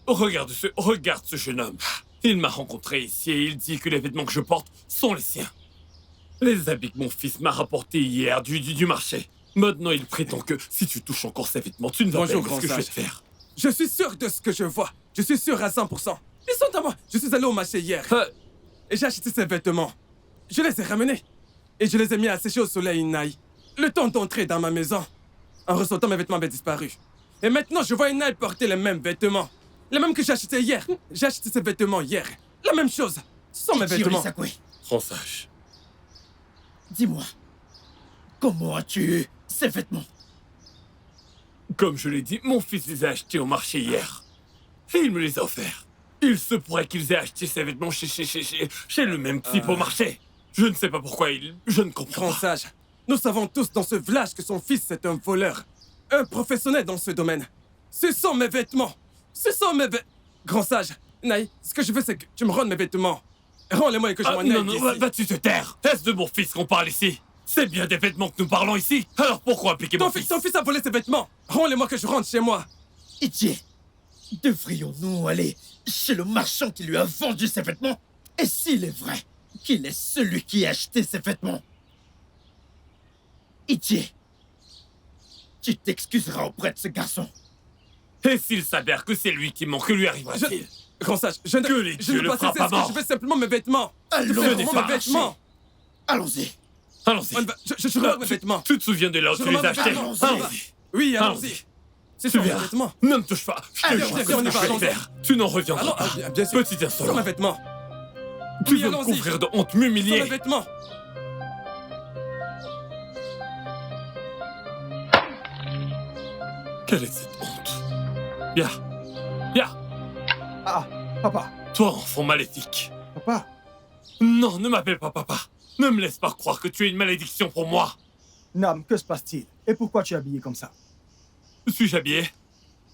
Regarde ce jeune homme. Il m'a rencontré ici et il dit que les vêtements que je porte sont les siens. Les habits que mon fils m'a rapportés hier du marché. Maintenant, il prétend que si tu touches encore ces vêtements, tu ne vas pas Bonjour, aimer ce que je grand vais te sage. faire. Je suis sûr de ce que je vois. Je suis sûr à 100%. Ils sont à moi. Je suis allé au marché hier. Et j'ai acheté ces vêtements. Je les ai ramenés. Et je les ai mis à sécher au soleil, Inai. Le temps d'entrer dans ma maison. En ressortant, mes vêtements avaient disparu. Et maintenant, je vois Inai porter les mêmes vêtements. Les mêmes que j'ai achetés hier. J'ai acheté ces vêtements hier. La même chose. Ce sont mes vêtements. Grand sage. Dis-moi, comment as-tu eu ces vêtements? Comme je l'ai dit, mon fils les a achetés au marché hier. Et il me les a offerts. Il se pourrait qu'ils aient acheté ces vêtements chez le même type au marché. Je ne sais pas pourquoi je ne comprends Grand pas. sage, nous savons tous dans ce village que son fils est un voleur. Un professionnel dans ce domaine. Ce sont mes vêtements. Ce sont mes vêtements. Grand sage, Naï, ce que je veux, c'est que tu me rendes mes vêtements. Rends-les-moi et que je m'en aille Non, d'ici. vas-tu te taire? Est-ce de mon fils qu'on parle ici? C'est bien des vêtements que nous parlons ici. Alors pourquoi appliquer mon fils? Ton fils a volé ses vêtements. Rends-les-moi que je rentre chez moi. Ichi, devrions-nous aller chez le marchand qui lui a vendu ses vêtements? Et s'il est vrai qu'il est celui qui a acheté ces vêtements? Ichi, tu t'excuseras auprès de ce garçon. Et s'il s'avère que c'est lui qui ment, que lui arrivera-t-il? Grand sage, je ne Que les je dieux ne le pas frappent cesser à ce que mort. je veux simplement mes vêtements. Allons, Je veux vraiment mes vêtements. Allons-y. Allons-y. Je remets mes vêtements. Tu te souviens de là où Je tu les remets as mes achetés? vêtements. Allons-y. Oui, Allons-y. allons-y. C'est Tu sur mes verras. vêtements. Ne me touche pas. Je te Allez, jure viens, que on y ce que va, je vais allons-y. faire. Tu n'en reviendras Alors, pas. bien sûr. Petit Sur mes insolent. vêtements. Tu Oui, veux me allons-y. couvrir de honte, Sur mes m'humilier. vêtements. Quelle est cette honte? Viens. Viens. Ah, papa, Toi, enfant maléfique. papa. Non, ne m'appelle pas papa. Ne me laisse pas croire que tu es une malédiction pour moi. Nam, que se passe-t-il? Et pourquoi tu es habillé comme ça? Suis-je habillé?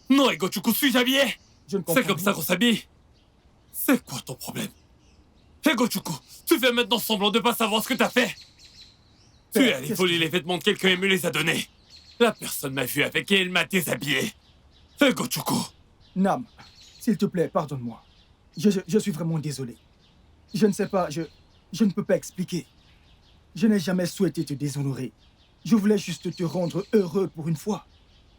Non, Egochuku, suis-je habillé? Je ne comprends C'est comme rien. ça qu'on s'habille. C'est quoi ton problème? Egochuku, tu fais maintenant semblant de pas savoir ce que t'as fait. Tu es allé qu'est-ce voler que- les vêtements de quelqu'un et me les a donnés. La personne m'a vu avec et elle m'a déshabillé. Egochuku. Nam, s'il te plaît, pardonne-moi. Je suis vraiment désolé. Je ne sais pas, je ne peux pas expliquer. Je n'ai jamais souhaité te déshonorer. Je voulais juste te rendre heureux pour une fois.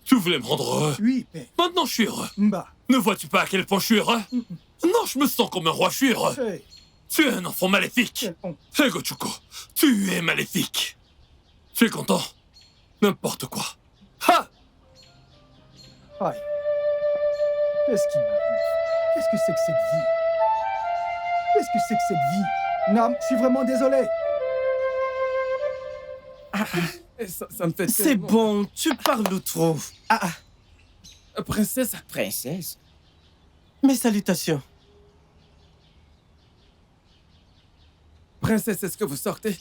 Tu voulais me rendre heureux. Oui, père. Maintenant, je suis heureux. Mba. Ne vois-tu pas à quel point je suis heureux? Non, je me sens comme un roi, je suis heureux. Hey, Tu es un enfant maléfique. quelle honte. Egochuku, tu es maléfique. Tu es content? N'importe quoi. Ha! Aïe. Qu'est-ce qui m'arrive? Qu'est-ce que c'est que cette vie? Qu'est-ce que c'est que cette vie? Nam, je suis vraiment désolé. Et ça me fait C'est tellement- bon, tu parles trop. Princesse, Princesse. Mes salutations. princesse, est-ce que vous sortez?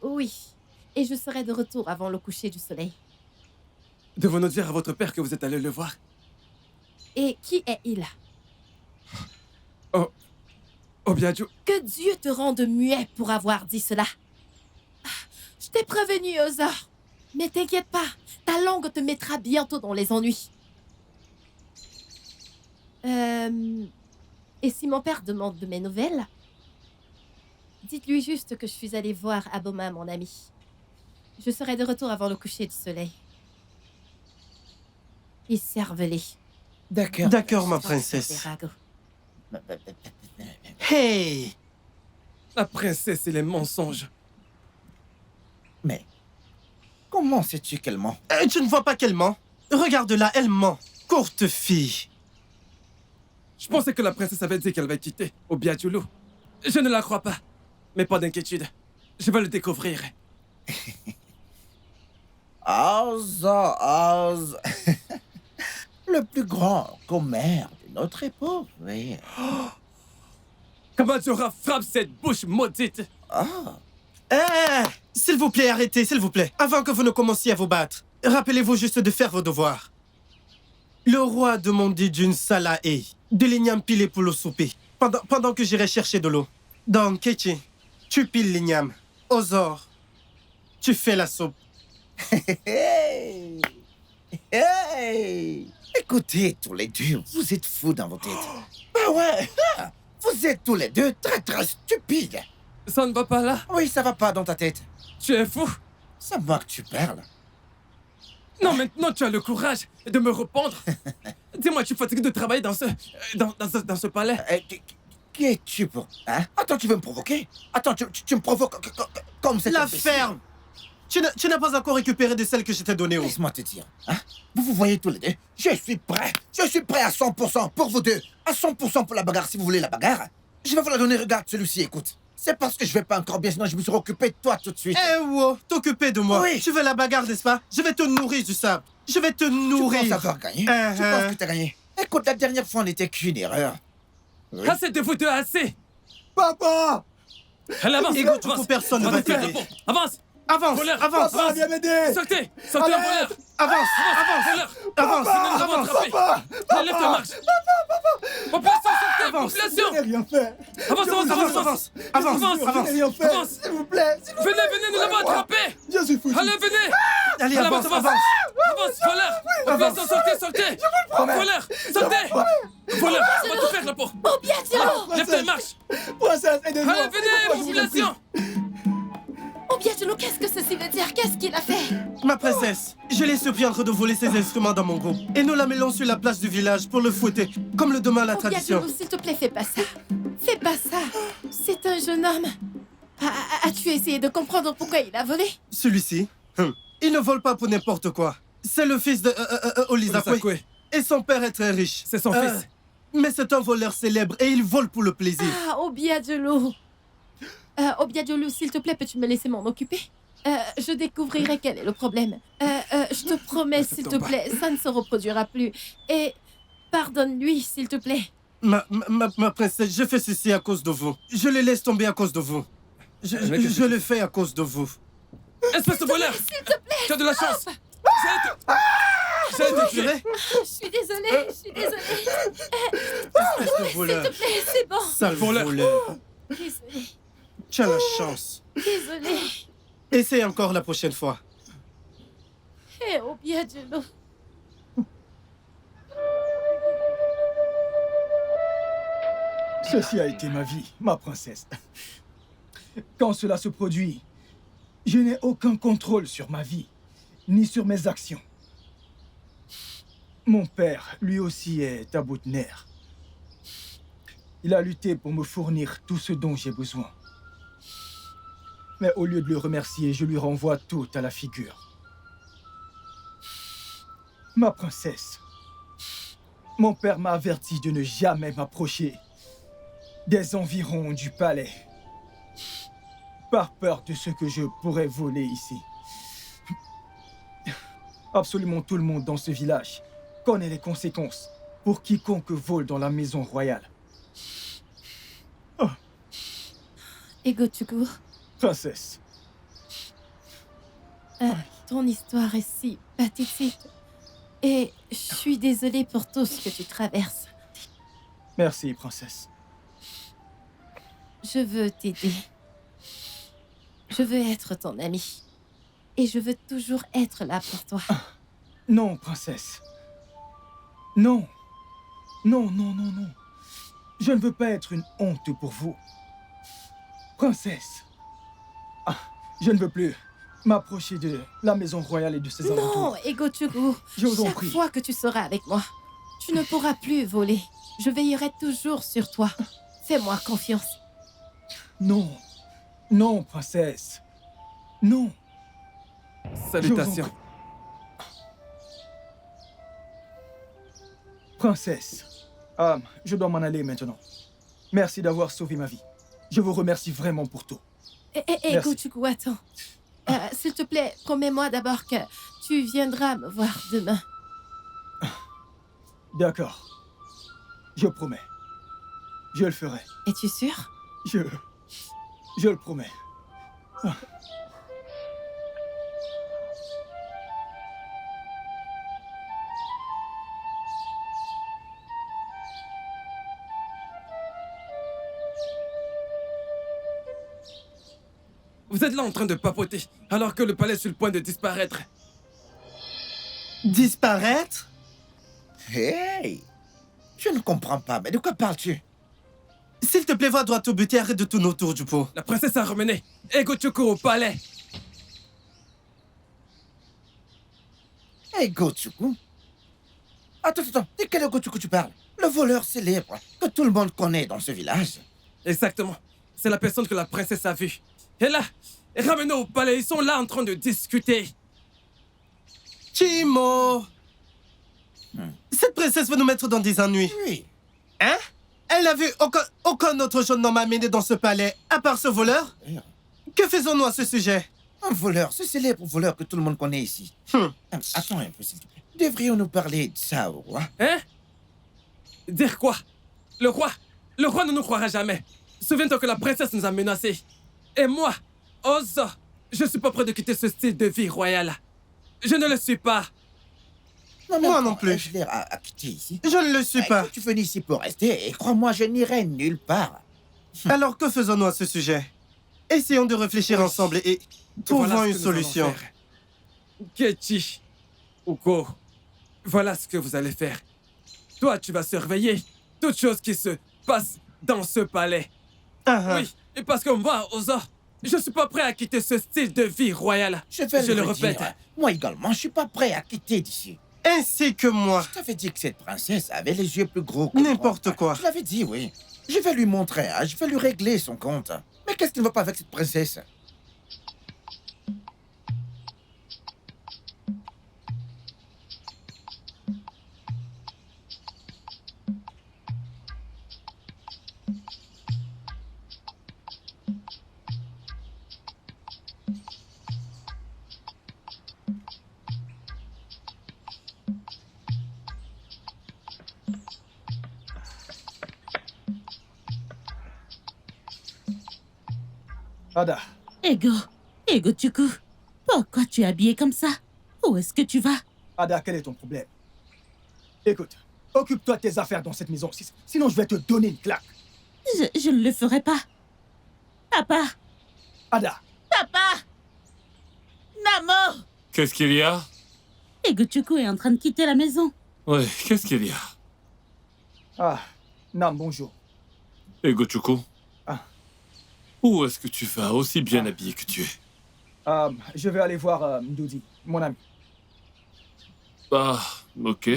Oui. Et je serai de retour avant le coucher du soleil. Devons-nous dire à votre père que vous êtes allé le voir? Et qui est-il? Obiadju, Que Dieu te rende muet pour avoir dit cela. Ah, je t'ai prévenu, Ozor. Mais t'inquiète pas, ta langue te mettra bientôt dans les ennuis. Et si mon père demande de mes nouvelles, dites-lui juste que je suis allée voir Aboma, mon ami. Je serai de retour avant le coucher du soleil. Et serve-les. D'accord. D'accord, ma Des princesse. ragots. Hey! la princesse et les mensonges. Mais comment sais-tu qu'elle ment? Tu ne vois pas qu'elle ment? Regarde-la, elle ment. Courte fille. Je pensais que la princesse avait dit qu'elle va quitter Obiadulu. Je ne la crois pas. Mais pas d'inquiétude. Je vais le découvrir. Oz, Oz. Le plus grand commère de notre époque, oui. Kamadora frappe cette bouche maudite. S'il vous plaît, arrêtez, s'il vous plaît. Avant que vous ne commenciez à vous battre, rappelez-vous juste de faire vos devoirs. Le roi a demandé d'une salae, de l'igname pilé pour le souper, pendant que j'irai chercher de l'eau. Donc, Kechi, tu piles l'igname. Ozor, tu fais la soupe. Hey! Hey! Écoutez, tous les deux, vous êtes fous dans vos têtes. Bah ouais, vous êtes tous les deux très stupides. Ça ne va pas là? Oui, ça va pas dans ta tête. Tu es fou? C'est moi que tu parles. Non, maintenant tu as le courage de me répondre. Dis-moi, tu es fatigué de travailler dans ce palais? Qui es-tu pour... Hein? Attends, tu veux me provoquer? Attends, tu me provoques comme cette... La ferme! Tu n'as pas encore récupéré de celle que je t'ai donnée. Laisse-moi te dire. Hein? Vous voyez tous les deux. Je suis prêt. Je suis prêt à 100% pour vous deux. À 100% pour la bagarre, si vous voulez la bagarre. Je vais vous la donner. Regarde celui-ci, écoute. C'est parce que je vais pas encore bien, sinon je me serais occupé de toi tout de suite. Eh wow, t'occuper de moi. Oui. Tu veux la bagarre, n'est-ce pas? Je vais te nourrir du sable. Je vais te nourrir. Tu penses avoir gagné? Tu penses que t'as gagné? Écoute, la dernière fois, on n'était qu'une erreur. Oui. Assez de vous deux, assez. Papa! Elle avance. Écoute, personne ne va t'aider. Avance. Avance, voleur, avance, Papa, viens m'aider! Sortez, sortez en voleur. Avance, Voleur. avance, Nous l'avons attrapé. Allez, lève ta marche. Population, sortez, population. Je n'ai rien fait! Avance. Je n'ai rien fait! Avance. S'il vous plaît! Venez, nous l'avons attrapé. Je suis foutu! Allez, venez. Allez, avance. Avance, voleur. Population, sortez. Voleur, sortez. Voleur, on va tout faire là pour. Lève ta marche. Princesse, aidez-moi! Allez, venez, population. Obiadulu, qu'est-ce que ceci veut dire? Qu'est-ce qu'il a fait? Ma princesse, je l'ai surpris en train de voler ses instruments dans mon groupe. Et nous l'amenons sur la place du village pour le fouetter, comme le demande la tradition. Obiadulu, s'il te plaît, fais pas ça. Fais pas ça. C'est un jeune homme. As-tu essayé de comprendre pourquoi il a volé? Celui-ci, il ne vole pas pour n'importe quoi. C'est le fils de Olisakwe. Et son père est très riche. C'est son fils. Mais c'est un voleur célèbre et il vole pour le plaisir. Obiadulu. Obiadulu, s'il te plaît, peux-tu me laisser m'en occuper? Je découvrirai quel est le problème. Je te promets, s'il te plaît, ça ne se reproduira plus. Et pardonne-lui, s'il te plaît. Ma princesse, je fais ceci à cause de vous. Je le laisse tomber à cause de vous. Je le fais à cause de vous. Espèce de voleur! S'il te plaît! Tu as de la chance! J'allais te tuer! Je suis désolée, Espèce de voleur. S'il te plaît, c'est bon. Sale voleur. Désolée. Tu as la chance. Désolée. Essaye encore la prochaine fois. Eh, Obiadulu. Ceci a été ma vie, ma princesse. Quand cela se produit, je n'ai aucun contrôle sur ma vie, ni sur mes actions. Mon père, lui aussi, est à bout de nerfs. Il a lutté pour me fournir tout ce dont j'ai besoin. Mais au lieu de le remercier, je lui renvoie tout à la figure. Ma princesse, mon père m'a averti de ne jamais m'approcher des environs du palais, par peur de ce que je pourrais voler ici. Absolument tout le monde dans ce village connaît les conséquences pour quiconque vole dans la maison royale. Oh. Egotuku, Princesse. ton histoire est si pathétique. Et je suis désolée pour tout ce que tu traverses. Merci, princesse. Je veux t'aider. Je veux être ton amie. Et je veux toujours être là pour toi. Non, princesse. Non. Non, non, non, non. Je ne veux pas être une honte pour vous. Princesse. Je ne veux plus m'approcher de la maison royale et de ses alentours. Non, Egotuku. Je vous en Chaque prie. fois que tu seras avec moi, tu ne pourras plus voler. Je veillerai toujours sur toi. Fais-moi confiance. Non. Non, princesse. Non. Salutations. Princesse, Je dois m'en aller maintenant. Merci d'avoir sauvé ma vie. Je vous remercie vraiment pour tout. Merci. Gochuku, attends. S'il te plaît, promets-moi d'abord que tu viendras me voir demain. D'accord. Je promets. Je le ferai. Es-tu sûr? Je le promets. Vous êtes là en train de papoter, alors que le palais est sur le point de disparaître. Disparaître? Hey! Je ne comprends pas, mais de quoi parles-tu? S'il te plaît, va droit au but et arrête de tourner autour du pot. La princesse a ramené Gochuku au palais. Hey, Gochuku? Attends, de quel Gochuku tu parles? Le voleur célèbre que tout le monde connaît dans ce village. Exactement. C'est la personne que la princesse a vue. Et là, ramenez au palais, ils sont là en train de discuter. Chimo! Cette princesse veut nous mettre dans des ennuis. Oui. Hein? Elle n'a vu aucun autre jeune homme amené dans ce palais, à part ce voleur? Que faisons-nous à ce sujet? Un voleur, ce célèbre voleur que tout le monde connaît ici. Attends un peu, s'il te plaît. Devrions-nous parler de ça au roi? Hein? Dire quoi? Le roi ne nous croira jamais. Souviens-toi que la princesse nous a menacés. Et moi, Ozo, je suis pas prêt de quitter ce style de vie royal. Je ne le suis pas. Non, mais moi non plus. Je l'ai à quitter ici. Je ne le suis pas. Tu venais ici pour rester et crois-moi, je n'irai nulle part. Alors que faisons-nous à ce sujet? Essayons de réfléchir ensemble et trouvons Voilà ce une que nous solution. allons faire. Kechi, Uko, voilà ce que vous allez faire. Toi, tu vas surveiller toutes choses qui se passent dans ce palais. Oui, et parce que moi, Ozo, je suis pas prêt à quitter ce style de vie royal. Je le répète. dire. Moi également, je suis pas prêt à quitter d'ici. Ainsi que moi. Je t'avais dit que cette princesse avait les yeux plus gros que n'importe quoi. Je l'avais dit, oui. Je vais lui montrer, je vais lui régler son compte. Mais qu'est-ce qui ne va pas avec cette princesse? Ada. Gochuku, pourquoi tu es habillé comme ça? Où est-ce que tu vas? Ada, quel est ton problème? Écoute, occupe-toi de tes affaires dans cette maison, sinon je vais te donner une claque. Je ne le ferai pas. Papa! Ada! Papa! Namo! Qu'est-ce qu'il y a? Gochuku est en train de quitter la maison. Oui, qu'est-ce qu'il y a? Nam, bonjour. Gochuku? Où est-ce que tu vas, aussi bien habillé que tu es? Je vais aller voir Mdoudi, mon ami. Ok.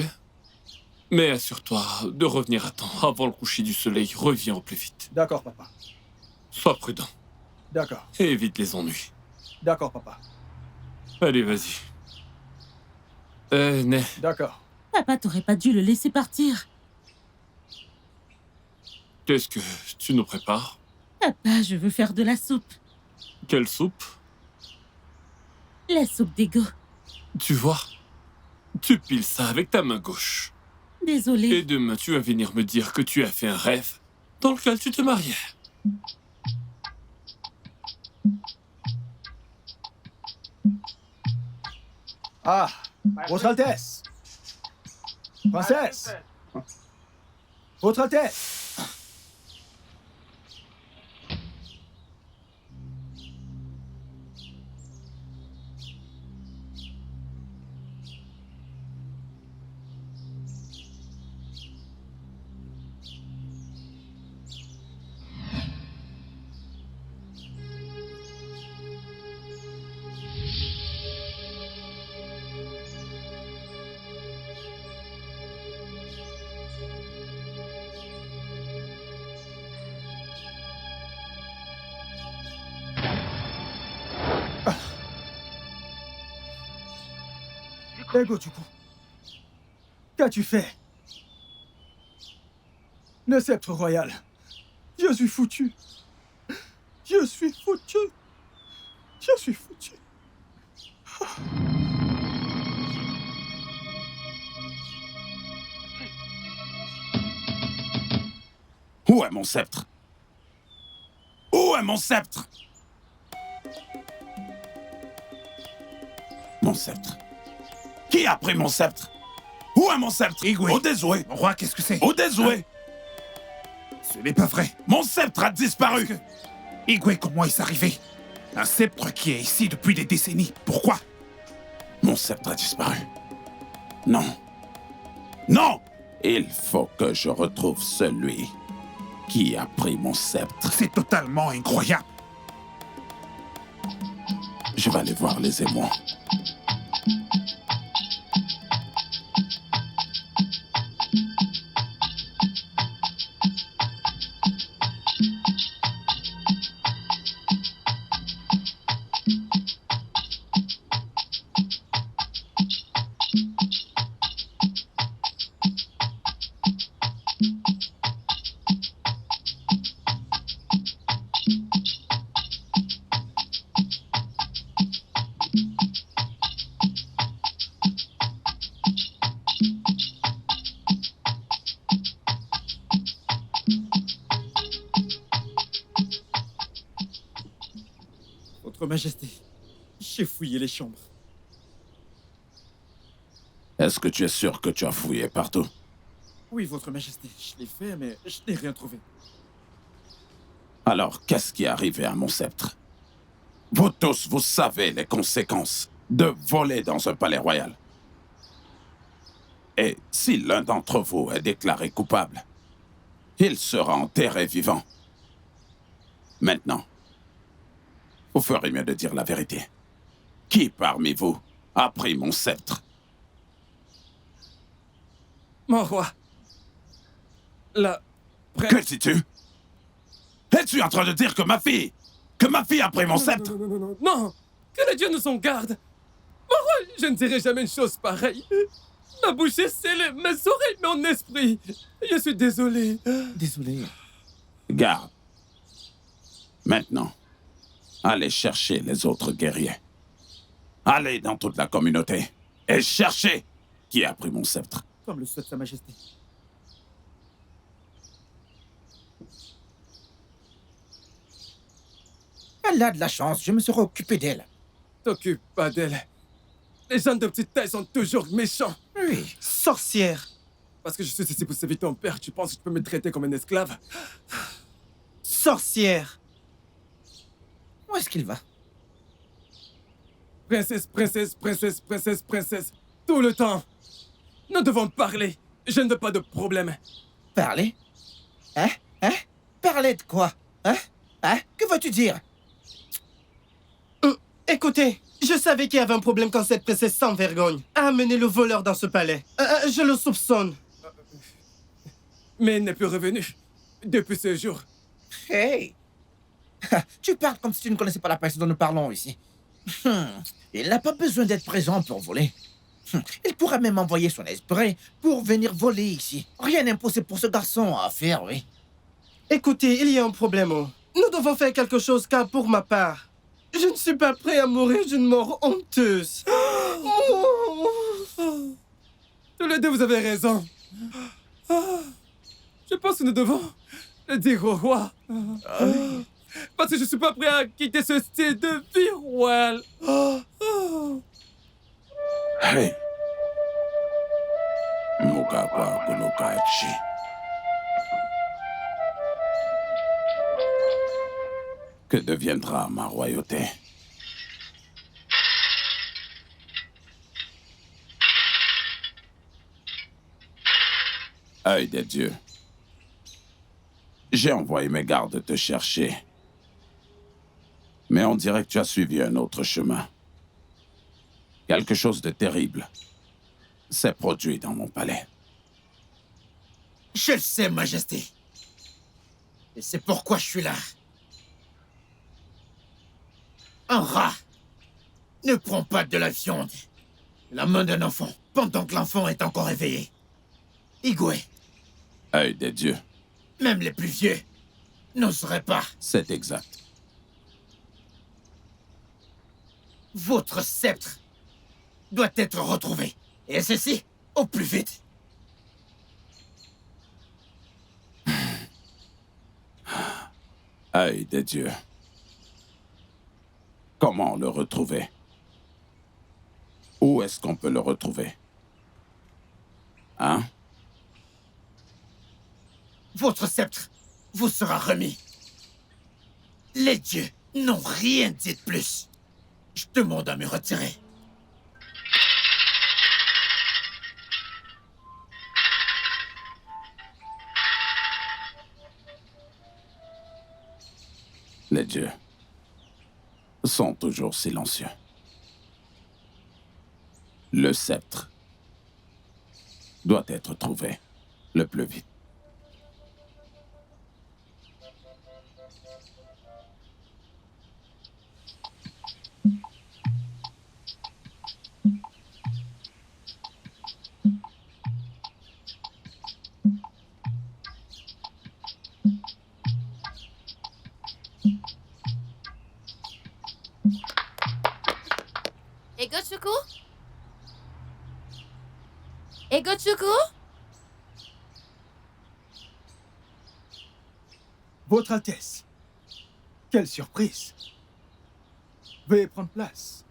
Mais assure-toi de revenir à temps, avant le coucher du soleil. Reviens au plus vite. D'accord, papa. Sois prudent. D'accord. Et évite les ennuis. D'accord, papa. Allez, vas-y. Né. D'accord. Papa, t'aurais pas dû le laisser partir. Qu'est-ce que tu nous prépares? Papa, je veux faire de la soupe. Quelle soupe? La soupe d'Ego. Tu vois, tu piles ça avec ta main gauche. Désolée. Et demain, tu vas venir me dire que tu as fait un rêve dans lequel tu te mariais. Votre Altesse! Princesse! Votre Altesse! Gochuku, qu'as-tu fait? Le sceptre royal. Je suis foutu. Je suis foutu. Je suis foutu. Où est mon sceptre? Où est mon sceptre? Mon sceptre. Qui a pris mon sceptre? Où est mon sceptre? Igwe. Au désolé. Mon roi, qu'est-ce que c'est? Au désolé. Ce n'est pas vrai. Mon sceptre a disparu. Igwe, comment est-ce arrivé? Un sceptre qui est ici depuis des décennies. Pourquoi? Mon sceptre a disparu. Non. Non! Il faut que je retrouve celui qui a pris mon sceptre. C'est totalement incroyable. Je vais aller voir les émois. Votre Majesté, j'ai fouillé les chambres. Est-ce que tu es sûr que tu as fouillé partout? Oui, Votre Majesté, je l'ai fait, mais je n'ai rien trouvé. Alors, qu'est-ce qui est arrivé à mon sceptre? Vous tous, vous savez les conséquences de voler dans un palais royal. Et si l'un d'entre vous est déclaré coupable, il sera enterré vivant. Maintenant, vous ferez mieux de dire la vérité. Qui parmi vous a pris mon sceptre? Mon roi. Que dis-tu? Es-tu en train de dire que ma fille a pris mon sceptre? Non! Que les dieux nous en gardent! Mon roi, je ne dirai jamais une chose pareille. Ma bouche est scellée, mes oreilles, mon esprit. Je suis désolé. Désolé. Garde. Maintenant, allez chercher les autres guerriers. Allez dans toute la communauté et cherchez qui a pris mon sceptre. Comme le souhaite Sa Majesté. Elle a de la chance, je me serai occupé d'elle. T'occupe pas d'elle. Les gens de petite taille sont toujours méchants. Oui. Sorcière. Parce que je suis ici pour sauver ton père, tu penses que tu peux me traiter comme un esclave? Sorcière. Où est-ce qu'il va? Princesse, princesse, princesse, princesse, princesse. Tout le temps. Nous devons parler. Je ne veux pas de problème. Parler? Hein? Hein? Parler de quoi? Hein? Hein? Que veux-tu dire? Écoutez, je savais qu'il y avait un problème quand cette princesse sans vergogne a amené le voleur dans ce palais. Je le soupçonne. Mais il n'est plus revenu. Depuis ce jour. Hey! Tu parles comme si tu ne connaissais pas la personne dont nous parlons ici. Il n'a pas besoin d'être présent pour voler. Il pourrait même envoyer son esprit pour venir voler ici. Rien n'est impossible pour ce garçon à faire, oui. Écoutez, il y a un problème. Nous devons faire quelque chose car pour ma part, je ne suis pas prêt à mourir d'une mort honteuse. Tous les deux, vous avez raison. Je pense que nous devons le dire au roi. Parce que je ne suis pas prêt à quitter ce style de vie royal. Hey! Mugagwa Gunokaichi. Que deviendra ma royauté? Œil des dieux. J'ai envoyé mes gardes te chercher. Mais on dirait que tu as suivi un autre chemin. Quelque chose de terrible s'est produit dans mon palais. Je le sais, Majesté. Et c'est pourquoi je suis là. Un rat ne prend pas de la viande. La main d'un enfant, pendant que l'enfant est encore éveillé. Igwe. Œil des dieux. même les plus vieux, n'oseraient pas. C'est exact. Votre sceptre doit être retrouvé. Et ceci, au plus vite. Aïe des dieux. Comment le retrouver? Où est-ce qu'on peut le retrouver? Hein? Votre sceptre vous sera remis. Les dieux n'ont rien dit de plus. Je demande à me retirer. Les dieux sont toujours silencieux. Le sceptre doit être trouvé le plus vite. Egochuku? Egochuku? Votre Altesse. Quelle surprise. Veuillez prendre place.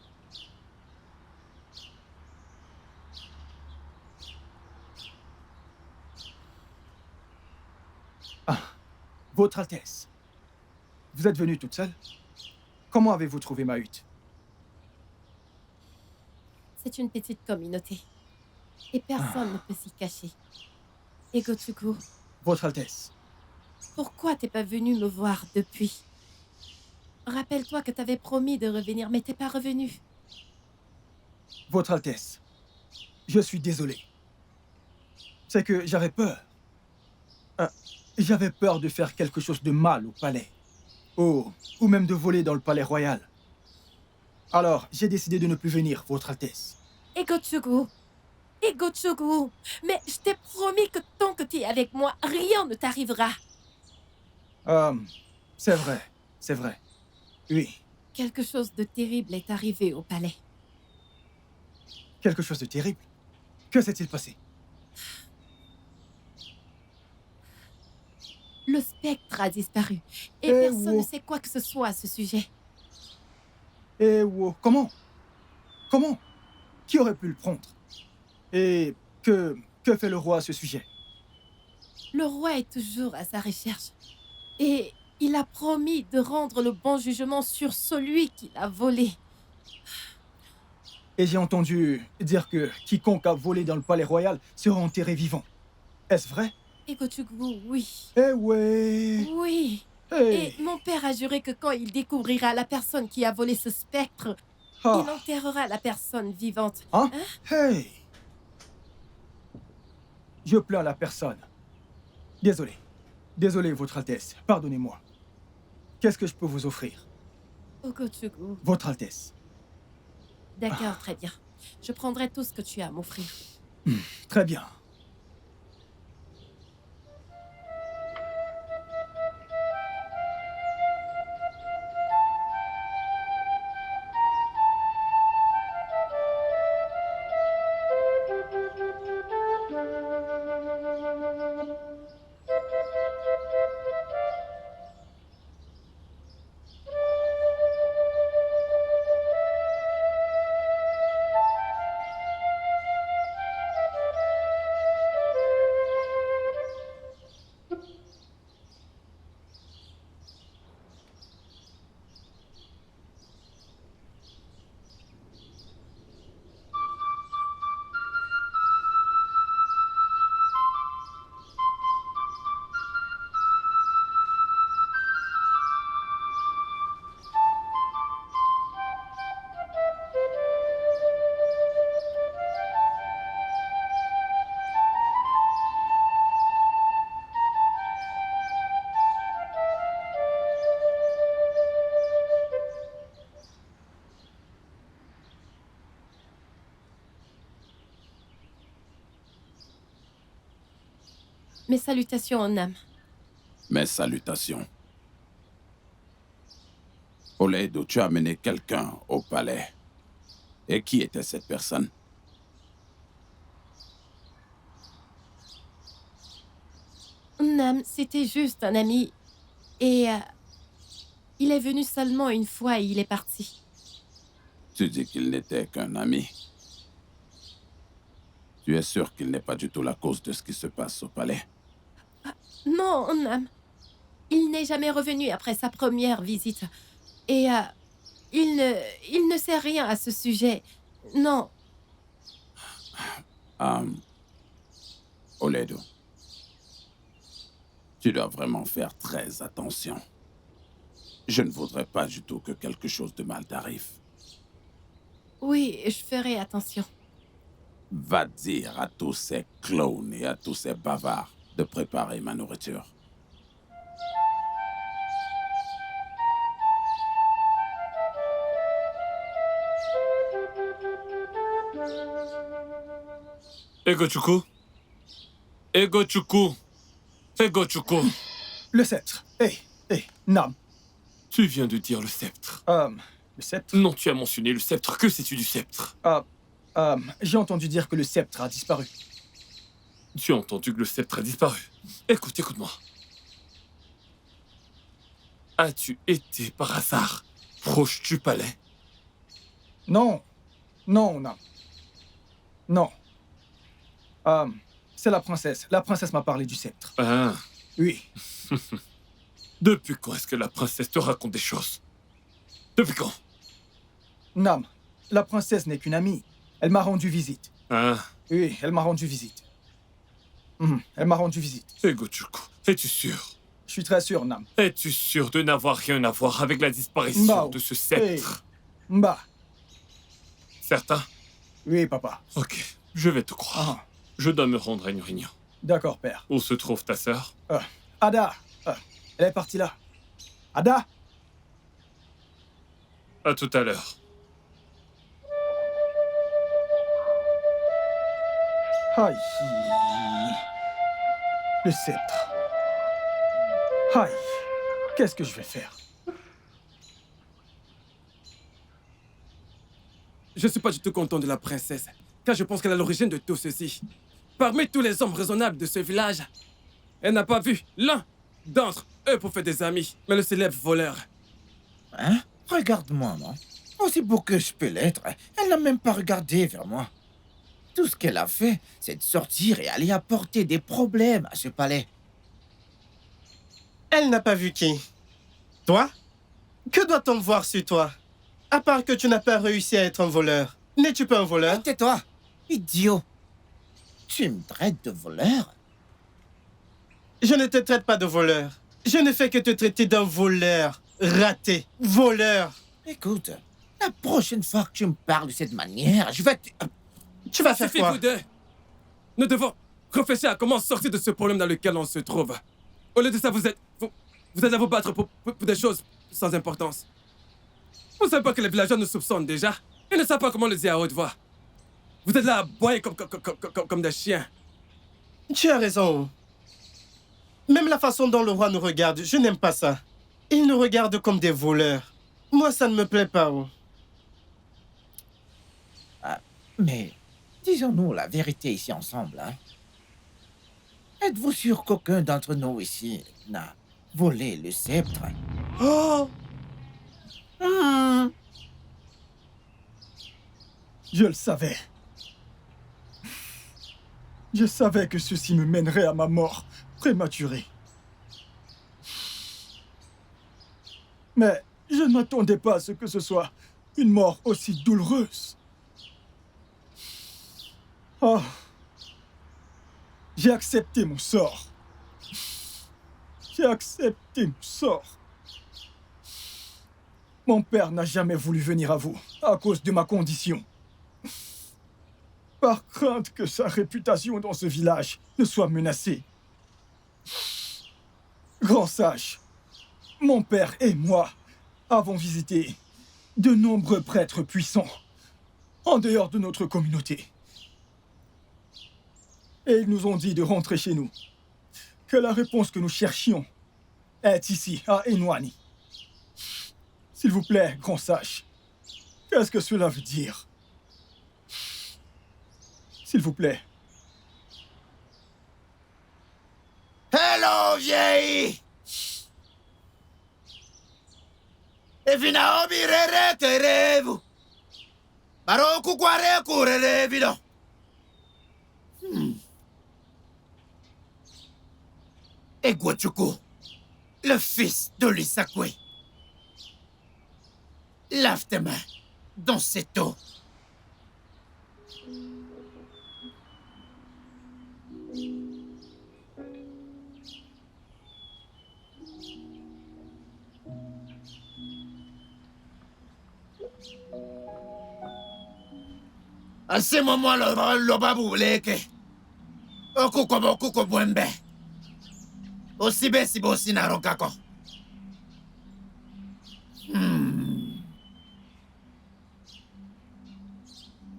Ah, Votre Altesse. Vous êtes venue toute seule? Comment avez-vous trouvé ma hutte? C'est une petite communauté. Et personne ne peut s'y cacher. Egochuku, Votre Altesse. pourquoi t'es pas venu me voir depuis? Rappelle-toi que t'avais promis de revenir, mais t'es pas revenu. Votre Altesse. Je suis désolé. C'est que j'avais peur. J'avais peur de faire quelque chose de mal au palais. Ou même de voler dans le palais royal. Alors, j'ai décidé de ne plus venir, Votre Altesse. Egochuku, Egochuku, mais je t'ai promis que tant que t'es avec moi, rien ne t'arrivera. C'est vrai, c'est vrai. Oui, Quelque chose de terrible est arrivé au palais. quelque chose de terrible. Que s'est-il passé? Le spectre a disparu. Et Eh personne oh. ne sait quoi que ce soit à ce sujet. Et wow, comment? Comment? Qui aurait pu le prendre? Et que fait le roi à ce sujet? Le roi est toujours à sa recherche. Et il a promis de rendre le bon jugement sur celui qui l'a volé. Et j'ai entendu dire que quiconque a volé dans le palais royal sera enterré vivant. Est-ce vrai? Egochuku, oui. Eh ouais. Oui. Hey. Et mon père a juré que quand il découvrira la personne qui a volé ce spectre, Ah. il enterrera la personne vivante. Hein? Hey. Je plains la personne. Désolé. Désolé, Votre Altesse. Pardonnez-moi. Qu'est-ce que je peux vous offrir? Egochuku. Votre Altesse. D'accord, très bien. Je prendrai tout ce que tu as à m'offrir. Très bien. Mes salutations en âme. Mes salutations. Oledo, tu as amené quelqu'un au palais. Et qui était cette personne? Nam, c'était juste un ami. Et il est venu seulement une fois et il est parti. Tu dis qu'il n'était qu'un ami. Tu es sûr qu'il n'est pas du tout la cause de ce qui se passe au palais? Non, Nam. Il n'est jamais revenu après sa première visite. Et il ne sait rien à ce sujet. Non. Oledo, tu dois vraiment faire très attention. Je ne voudrais pas du tout que quelque chose de mal t'arrive. Oui, je ferai attention. Va dire à tous ces clowns et à tous ces bavards de préparer ma nourriture. Egochuku. Egochuku. Egochuku. Le sceptre. Hé, Nam. Tu viens de dire le sceptre. Le sceptre? Non, tu as mentionné le sceptre. Que sais-tu du sceptre? J'ai entendu dire que le sceptre a disparu. Tu as entendu que le sceptre a disparu. Écoute-moi. As-tu été par hasard proche du palais? Non, Nam. Non. C'est la princesse. La princesse m'a parlé du sceptre. Ah. Oui. Depuis quand est-ce que la princesse te raconte des choses? Depuis quand? Nam, la princesse n'est qu'une amie. Elle m'a rendu visite. Ah. Oui, elle m'a rendu visite. Elle m'a rendu visite. Egochuku, es-tu sûr? Je suis très sûr, Nam. Es-tu sûr de n'avoir rien à voir avec la disparition de ce sceptre? Mba. Certain? Oui, papa. Ok, je vais te croire. Je dois me rendre à Nurignan. D'accord, père. Où se trouve ta sœur? Ada. Elle est partie là. Ada. À tout à l'heure. Aïe. Le sceptre. Aïe. Qu'est-ce que je vais faire? Je ne suis pas du tout content de la princesse, car je pense qu'elle est à l'origine de tout ceci. Parmi tous les hommes raisonnables de ce village, elle n'a pas vu l'un d'entre eux pour faire des amis, mais le célèbre voleur. Hein? Regarde-moi, non? Aussi beau que je peux l'être, elle n'a même pas regardé vers moi. Tout ce qu'elle a fait, c'est de sortir et aller apporter des problèmes à ce palais. Elle n'a pas vu qui? Toi? Que doit-on voir sur toi? À part que tu n'as pas réussi à être un voleur. N'es-tu pas un voleur? Tais-toi, idiot. Tu me traites de voleur? Je ne te traite pas de voleur. Je ne fais que te traiter d'un voleur. Raté. Voleur. Écoute, la prochaine fois que tu me parles de cette manière, je vais te... Tu vas faire quoi? Vous deux. Nous devons réfléchir à comment sortir de ce problème dans lequel on se trouve. Au lieu de ça, vous êtes à vous battre pour des choses sans importance. Vous ne savez pas que les villageois nous soupçonnent déjà? Ils ne savent pas comment le dire à haute voix. Vous êtes là à aboyer comme des chiens. Tu as raison. Même la façon dont le roi nous regarde, je n'aime pas ça. Il nous regarde comme des voleurs. Moi, ça ne me plaît pas. Mais disons-nous la vérité ici ensemble, hein? Êtes-vous sûr qu'aucun d'entre nous ici n'a volé le sceptre? Oh! Je le savais. Je savais que ceci me mènerait à ma mort prématurée. Mais je ne m'attendais pas à ce que ce soit une mort aussi douloureuse. Oh. J'ai accepté mon sort. J'ai accepté mon sort. Mon père n'a jamais voulu venir à vous à cause de ma condition. Par crainte que sa réputation dans ce village ne soit menacée. Grand sage, mon père et moi avons visité de nombreux prêtres puissants en dehors de notre communauté. Et ils nous ont dit de rentrer chez nous, que la réponse que nous cherchions est ici, à Inwani. S'il vous plaît, grand sage, qu'est-ce que cela veut dire? S'il vous plaît. Hello, vieille! Evina obirere terevu. Baroku kware kurere vido. Egwachuku, le fils de Lisakwe. Lave tes mains dans cette eau. À ce moment, le babou leke. Okuko bwembe. Osibe sibo sinarokako.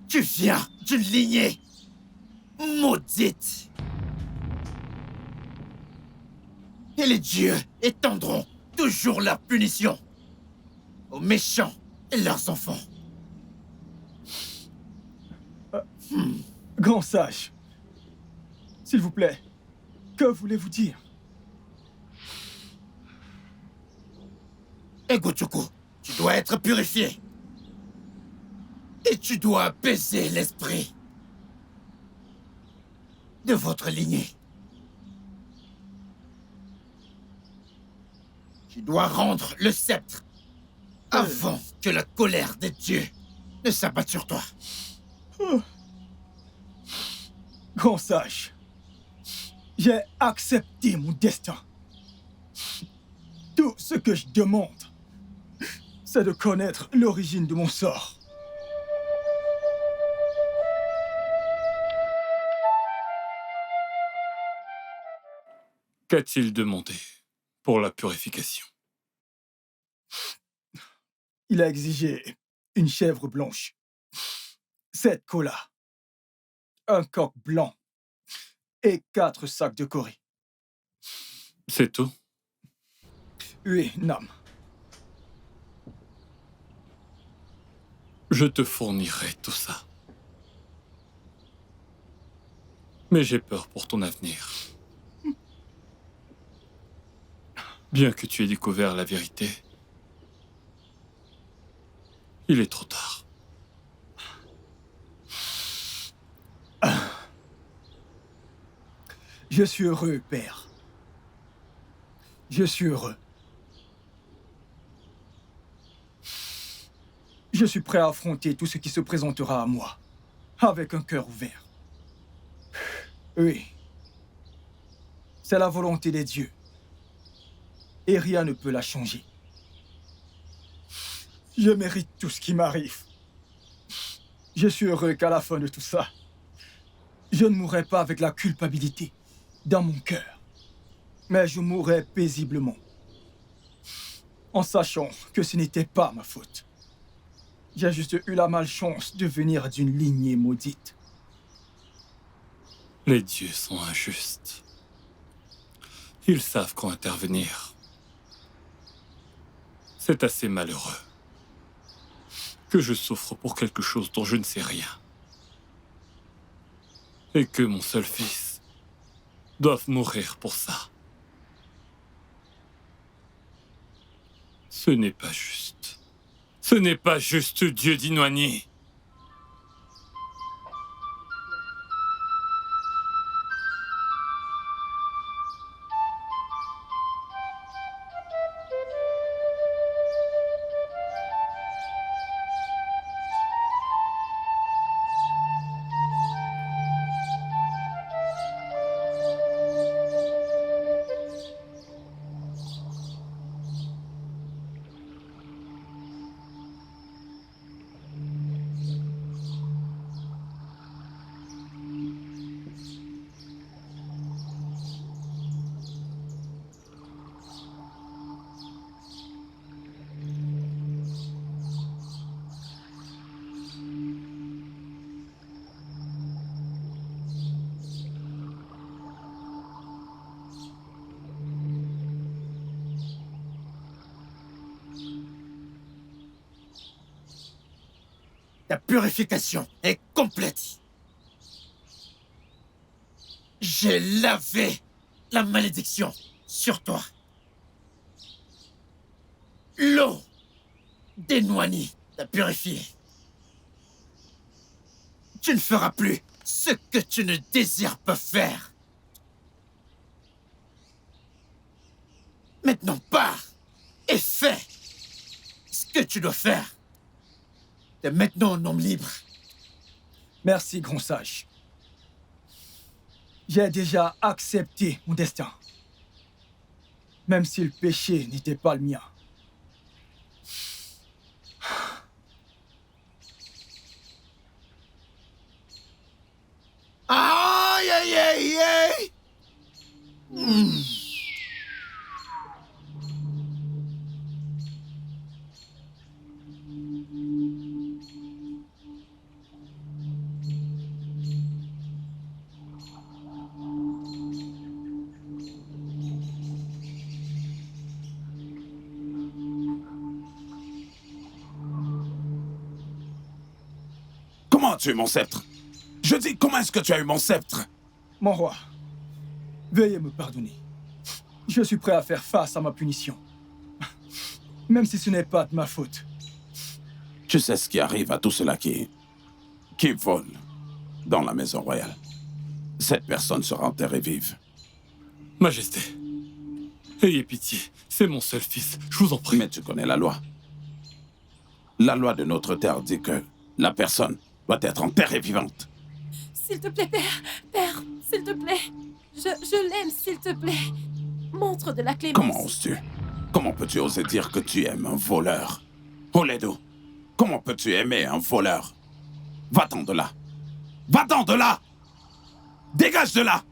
Tu viens d'une lignée maudite. Et les dieux étendront toujours leur punition aux méchants et leurs enfants. Grand sage, s'il vous plaît, que voulez-vous dire? Egochuku, tu dois être purifié. Et tu dois apaiser l'esprit de votre lignée. Tu dois rendre le sceptre avant que la colère des dieux ne s'abatte sur toi. Grand sage, j'ai accepté mon destin. Tout ce que je demande, c'est de connaître l'origine de mon sort. Qu'a-t-il demandé pour la purification? Il a exigé une chèvre blanche, 7 colas, un coq blanc et 4 sacs de cori. C'est tout? Oui, Nam. Je te fournirai tout ça. Mais j'ai peur pour ton avenir. Bien que tu aies découvert la vérité, il est trop tard. Je suis heureux, père. Je suis heureux. Je suis prêt à affronter tout ce qui se présentera à moi, avec un cœur ouvert. Oui. C'est la volonté des dieux. Et rien ne peut la changer. Je mérite tout ce qui m'arrive. Je suis heureux qu'à la fin de tout ça, je ne mourrai pas avec la culpabilité dans mon cœur, mais je mourrai paisiblement, en sachant que ce n'était pas ma faute. J'ai juste eu la malchance de venir d'une lignée maudite. Les dieux sont injustes. Ils savent quand intervenir. C'est assez malheureux que je souffre pour quelque chose dont je ne sais rien. Et que mon seul fils doive mourir pour ça. Ce n'est pas juste. Ce n'est pas juste, Dieu d'Inwani. Ta purification est complète. J'ai lavé la malédiction sur toi. L'eau des Noigny t'a purifié. Tu ne feras plus ce que tu ne désires pas faire. Maintenant, pars et fais ce que tu dois faire. T'es maintenant un homme libre. Merci, grand sage. J'ai déjà accepté mon destin. Même si le péché n'était pas le mien. Aïe, aïe, aïe, aïe. Comment as-tu eu mon sceptre? Je dis, comment est-ce que tu as eu mon sceptre? Mon roi, veuillez me pardonner. Je suis prêt à faire face à ma punition. Même si ce n'est pas de ma faute. Tu sais ce qui arrive à tous ceux-là qui volent dans la maison royale. Cette personne sera enterrée vive. Majesté, ayez pitié. C'est mon seul fils. Je vous en prie. Mais tu connais la loi. La loi de notre terre dit que la personne doit être enterrée vivante. S'il te plaît, père. Père, s'il te plaît. Je l'aime, s'il te plaît. Montre de la clémence. Comment oses-tu? Comment peux-tu oser dire que tu aimes un voleur? Oledo, comment peux-tu aimer un voleur? Va-t'en de là. Va-t'en de là! Dégage de là!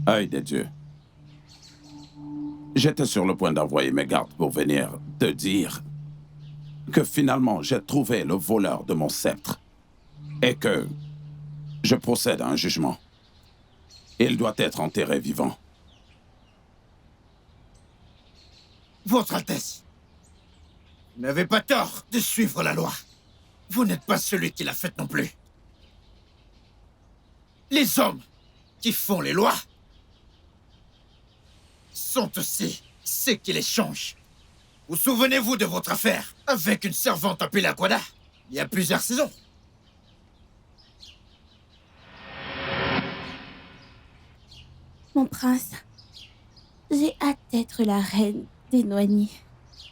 Œil des dieux. J'étais sur le point d'envoyer mes gardes pour venir te dire que finalement j'ai trouvé le voleur de mon sceptre et que je procède à un jugement. Il doit être enterré vivant. Votre Altesse, vous n'avez pas tort de suivre la loi. Vous n'êtes pas celui qui l'a faite non plus. Les hommes qui font les lois sont aussi ceux qui les changent. Vous souvenez-vous de votre affaire avec une servante appelée Aquada, il y a plusieurs saisons? Mon prince, j'ai hâte d'être la reine des Noigny,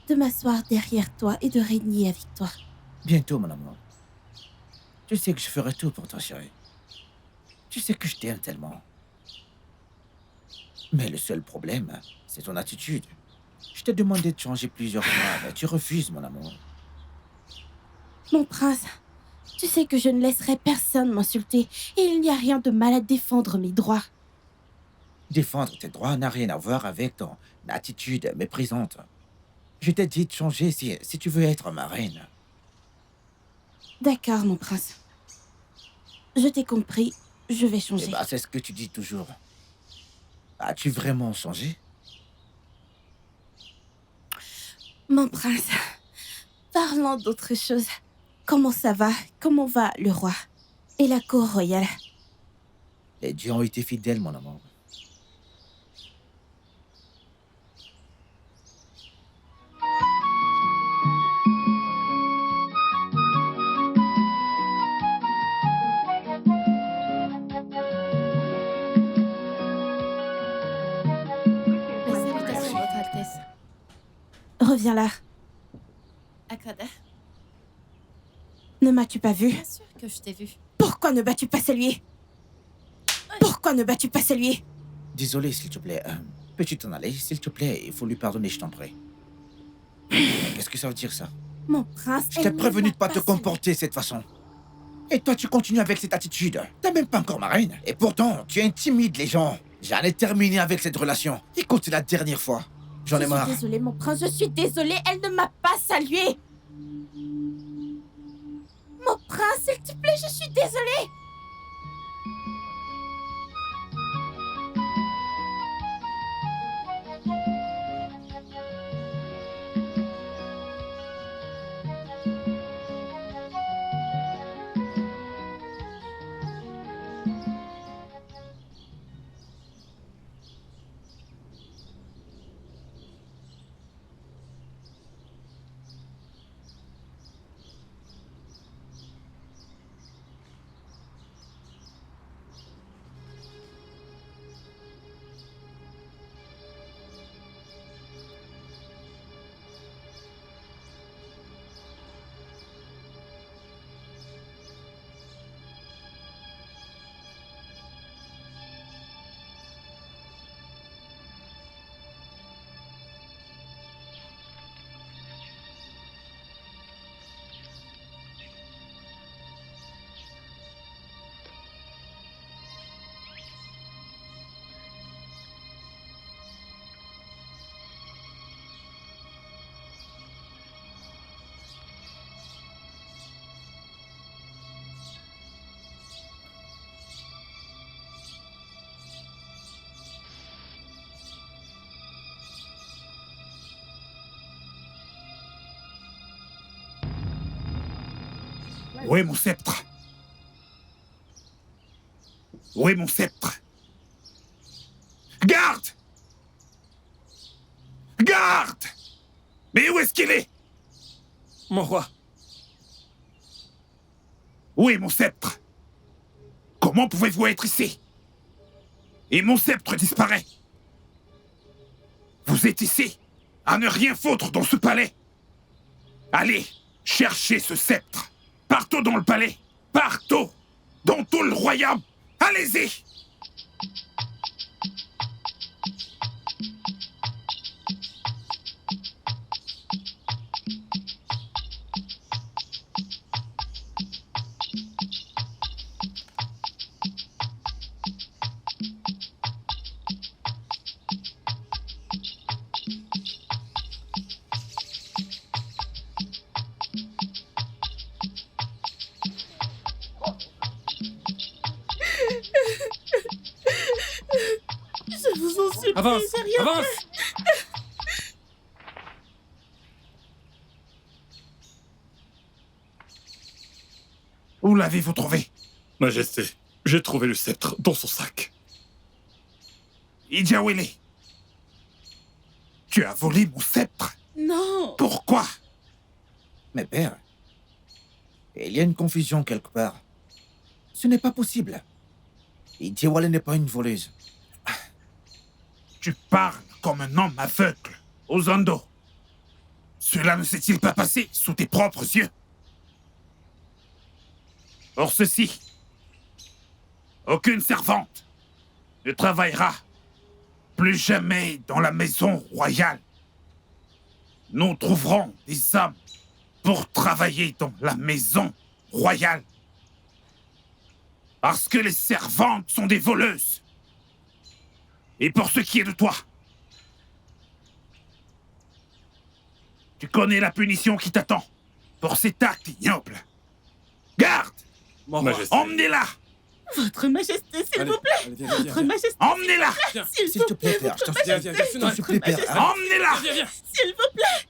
de m'asseoir derrière toi et de régner avec toi. Bientôt, mon amour. Tu sais que je ferai tout pour toi, chérie. Tu sais que je t'aime tellement. Mais le seul problème, c'est ton attitude. Je t'ai demandé de changer plusieurs fois, mais tu refuses, mon amour. Mon prince, tu sais que je ne laisserai personne m'insulter et il n'y a rien de mal à défendre mes droits. Défendre tes droits n'a rien à voir avec ton attitude méprisante. Je t'ai dit de changer si tu veux être ma reine. D'accord, mon prince. Je t'ai compris, je vais changer. Eh ben, c'est ce que tu dis toujours. As-tu vraiment changé? Mon prince, parlons d'autre chose. Comment ça va? Comment va le roi? Et la cour royale? Les dieux ont été fidèles, mon amour. Salutations, Votre Altesse. Reviens là. Aquada, Ne m'as-tu pas vu? bien sûr que je t'ai vu. Pourquoi ne bats-tu pas celui? Pourquoi ne bats-tu pas celui? Désolé, s'il te plaît. Peux-tu t'en aller, s'il te plaît? Il faut lui pardonner, je t'en prie. Qu'est-ce que ça veut dire, ça? Mon prince, Je t'ai prévenu de pas te comporter de cette façon. Et toi, tu continues avec cette attitude. T'es même pas encore ma reine. Et pourtant, tu intimides les gens. J'en ai terminé avec cette relation. Écoute, c'est la dernière fois. J'en ai marre. Je suis désolée, mon prince, je suis désolée, elle ne m'a pas salué. S'il te plaît, je suis désolée. Où est mon sceptre? Où est mon sceptre? Garde! Garde! Mais où est-ce qu'il est? Mon roi. Où est mon sceptre? Comment pouvez-vous être ici? Et mon sceptre disparaît. Vous êtes ici, à ne rien foutre dans ce palais. Allez, cherchez ce sceptre. Partout dans le palais. Partout. Dans tout le royaume. Allez-y. Je vous en supplie, Avance, j'ai rien avance. fait. Où l'avez-vous trouvé? Majesté, j'ai trouvé le sceptre dans son sac. Idiawele, tu as volé mon sceptre? Non. Pourquoi? Mais père, il y a une confusion quelque part. Ce n'est pas possible. Idiawale n'est pas une voleuse. Tu parles comme un homme aveugle, Ozando. Cela ne s'est-il pas passé sous tes propres yeux? Pour ceci, aucune servante ne travaillera plus jamais dans la maison royale. Nous trouverons des hommes pour travailler dans la maison royale. Parce que les servantes sont des voleuses. Et pour ce qui est de toi, tu connais la punition qui t'attend pour cet acte ignoble. Garde! Mon roi. Emmenez-la! Votre Majesté, s'il vous plaît. Allez, viens, viens, Votre viens. Majesté, Emmenez-la! Viens. s'il vous plaît, père, je votre t'en supplie. Viens, viens, Majesté, viens, S'il te plaît, père. Majesté. Emmenez-la! Viens, viens. S'il vous plaît.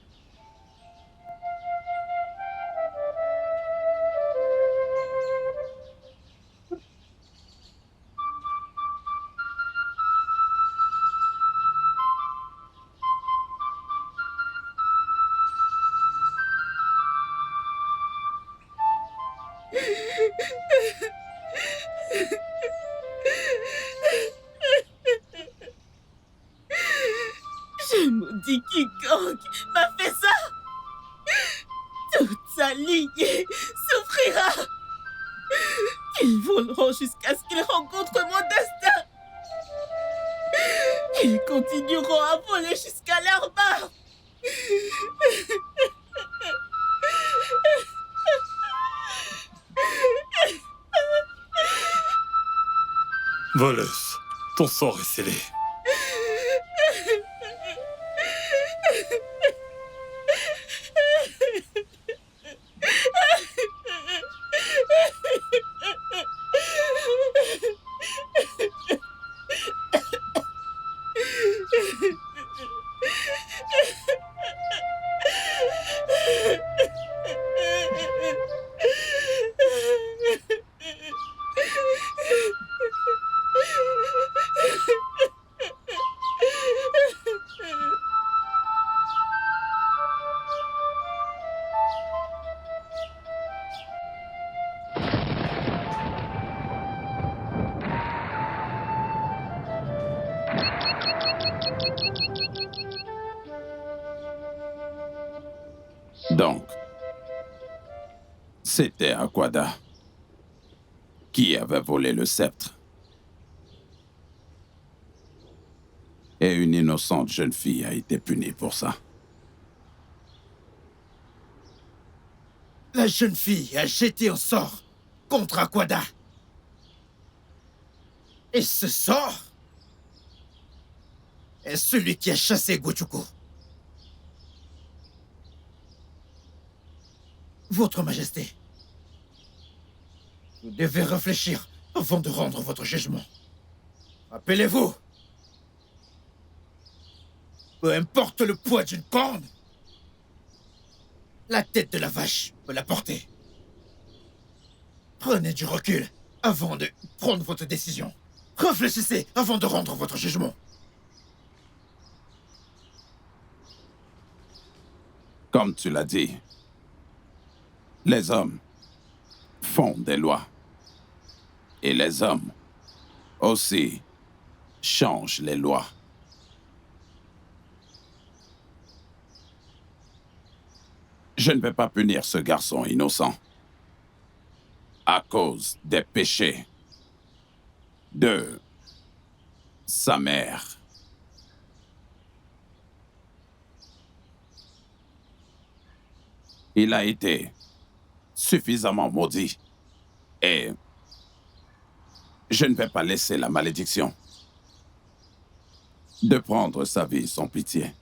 Je maudis quiconque m'a fait ça. Toute sa lignée souffrira. Ils voleront jusqu'à ce qu'ils rencontrent mon destin. Ils continueront à voler jusqu'à leur mort. Voleuse, ton sort est scellé. Donc, c'était Aquada qui avait volé le sceptre. Et une innocente jeune fille a été punie pour ça. La jeune fille a jeté un sort contre Aquada. Et ce sort est celui qui a chassé Gochuku. Votre Majesté, vous devez réfléchir avant de rendre votre jugement. Rappelez-vous, peu importe le poids d'une corne, la tête de la vache peut la porter. Prenez du recul avant de prendre votre décision. Réfléchissez avant de rendre votre jugement. Comme tu l'as dit, les hommes font des lois. Et les hommes aussi changent les lois. Je ne vais pas punir ce garçon innocent à cause des péchés de sa mère. Il a été suffisamment maudit et je ne vais pas laisser la malédiction de prendre sa vie sans pitié.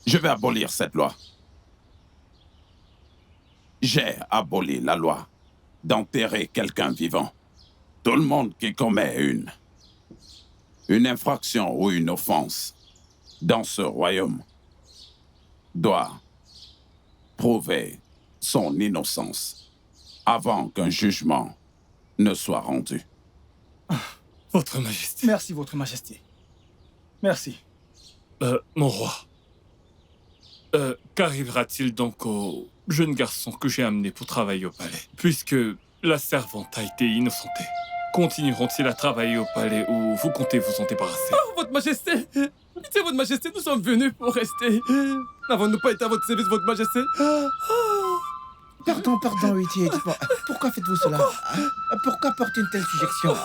Je vais abolir cette loi. J'ai aboli la loi d'enterrer quelqu'un vivant. Tout le monde qui commet une infraction ou une offense dans ce royaume doit prouver son innocence avant qu'un jugement ne soit rendu. Votre Majesté. Merci, Votre Majesté. Merci. Mon roi. Qu'arrivera-t-il donc au jeune garçon que j'ai amené pour travailler au palais? Puisque la servante a été innocentée. Continueront-ils à travailler au palais ou vous comptez vous en débarrasser? Oh, Votre Majesté! Pitié, Votre Majesté, nous sommes venus pour rester. N'avons-nous pas été à votre service, Votre Majesté? Pardon, Huitier, dites-moi, pourquoi faites-vous cela? Pourquoi porter une telle sujection?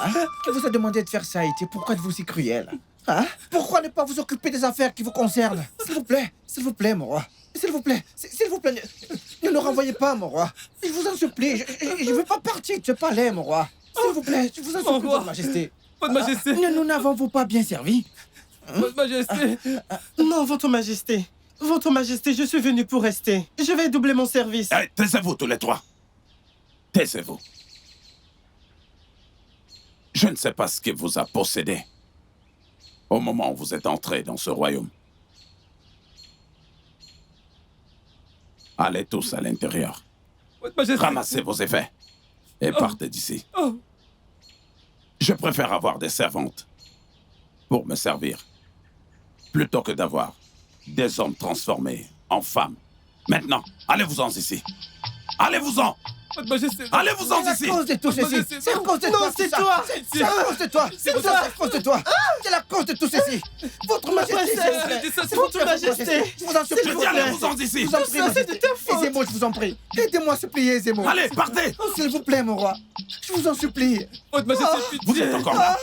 Qui vous a demandé de faire ça, Huitier? Pourquoi êtes-vous si cruel? Pourquoi ne pas vous occuper des affaires qui vous concernent? S'il vous plaît, mon roi. S'il vous plaît, ne nous renvoyez pas, mon roi. Je vous en supplie, je ne veux pas partir de ce palais, mon roi. S'il vous plaît, je vous en supplie, Votre Majesté. Votre Majesté. Nous n'avons-vous pas bien servi? Votre Majesté. Non, Votre Majesté. Votre Majesté, je suis venu pour rester. Je vais doubler mon service. Hey, taisez-vous tous les trois. Taisez-vous. Je ne sais pas ce qui vous a possédé au moment où vous êtes entrés dans ce royaume. Allez tous à l'intérieur. Votre Majesté. Ramassez vos effets et partez d'ici. Je préfère avoir des servantes pour me servir plutôt que d'avoir des hommes transformés en femmes. Maintenant, allez-vous-en d'ici. Allez-vous-en. Votre Majesté. Allez-vous-en d'ici. C'est à cause de tout ceci. C'est à cause de toi. Non, c'est toi. C'est à cause de toi. C'est à cause de toi. C'est la cause de tout ceci. Votre Majesté. Votre Majesté. Je vous en supplie. Je dis allez-vous-en d'ici. Je vous en prie, C'est de ta faute. Zemo, je vous en prie. Aidez-moi, supplier, Zemo. Allez, partez. S'il vous plaît, mon roi. Je vous en supplie. Votre Majesté, Vous pitié. êtes encore là.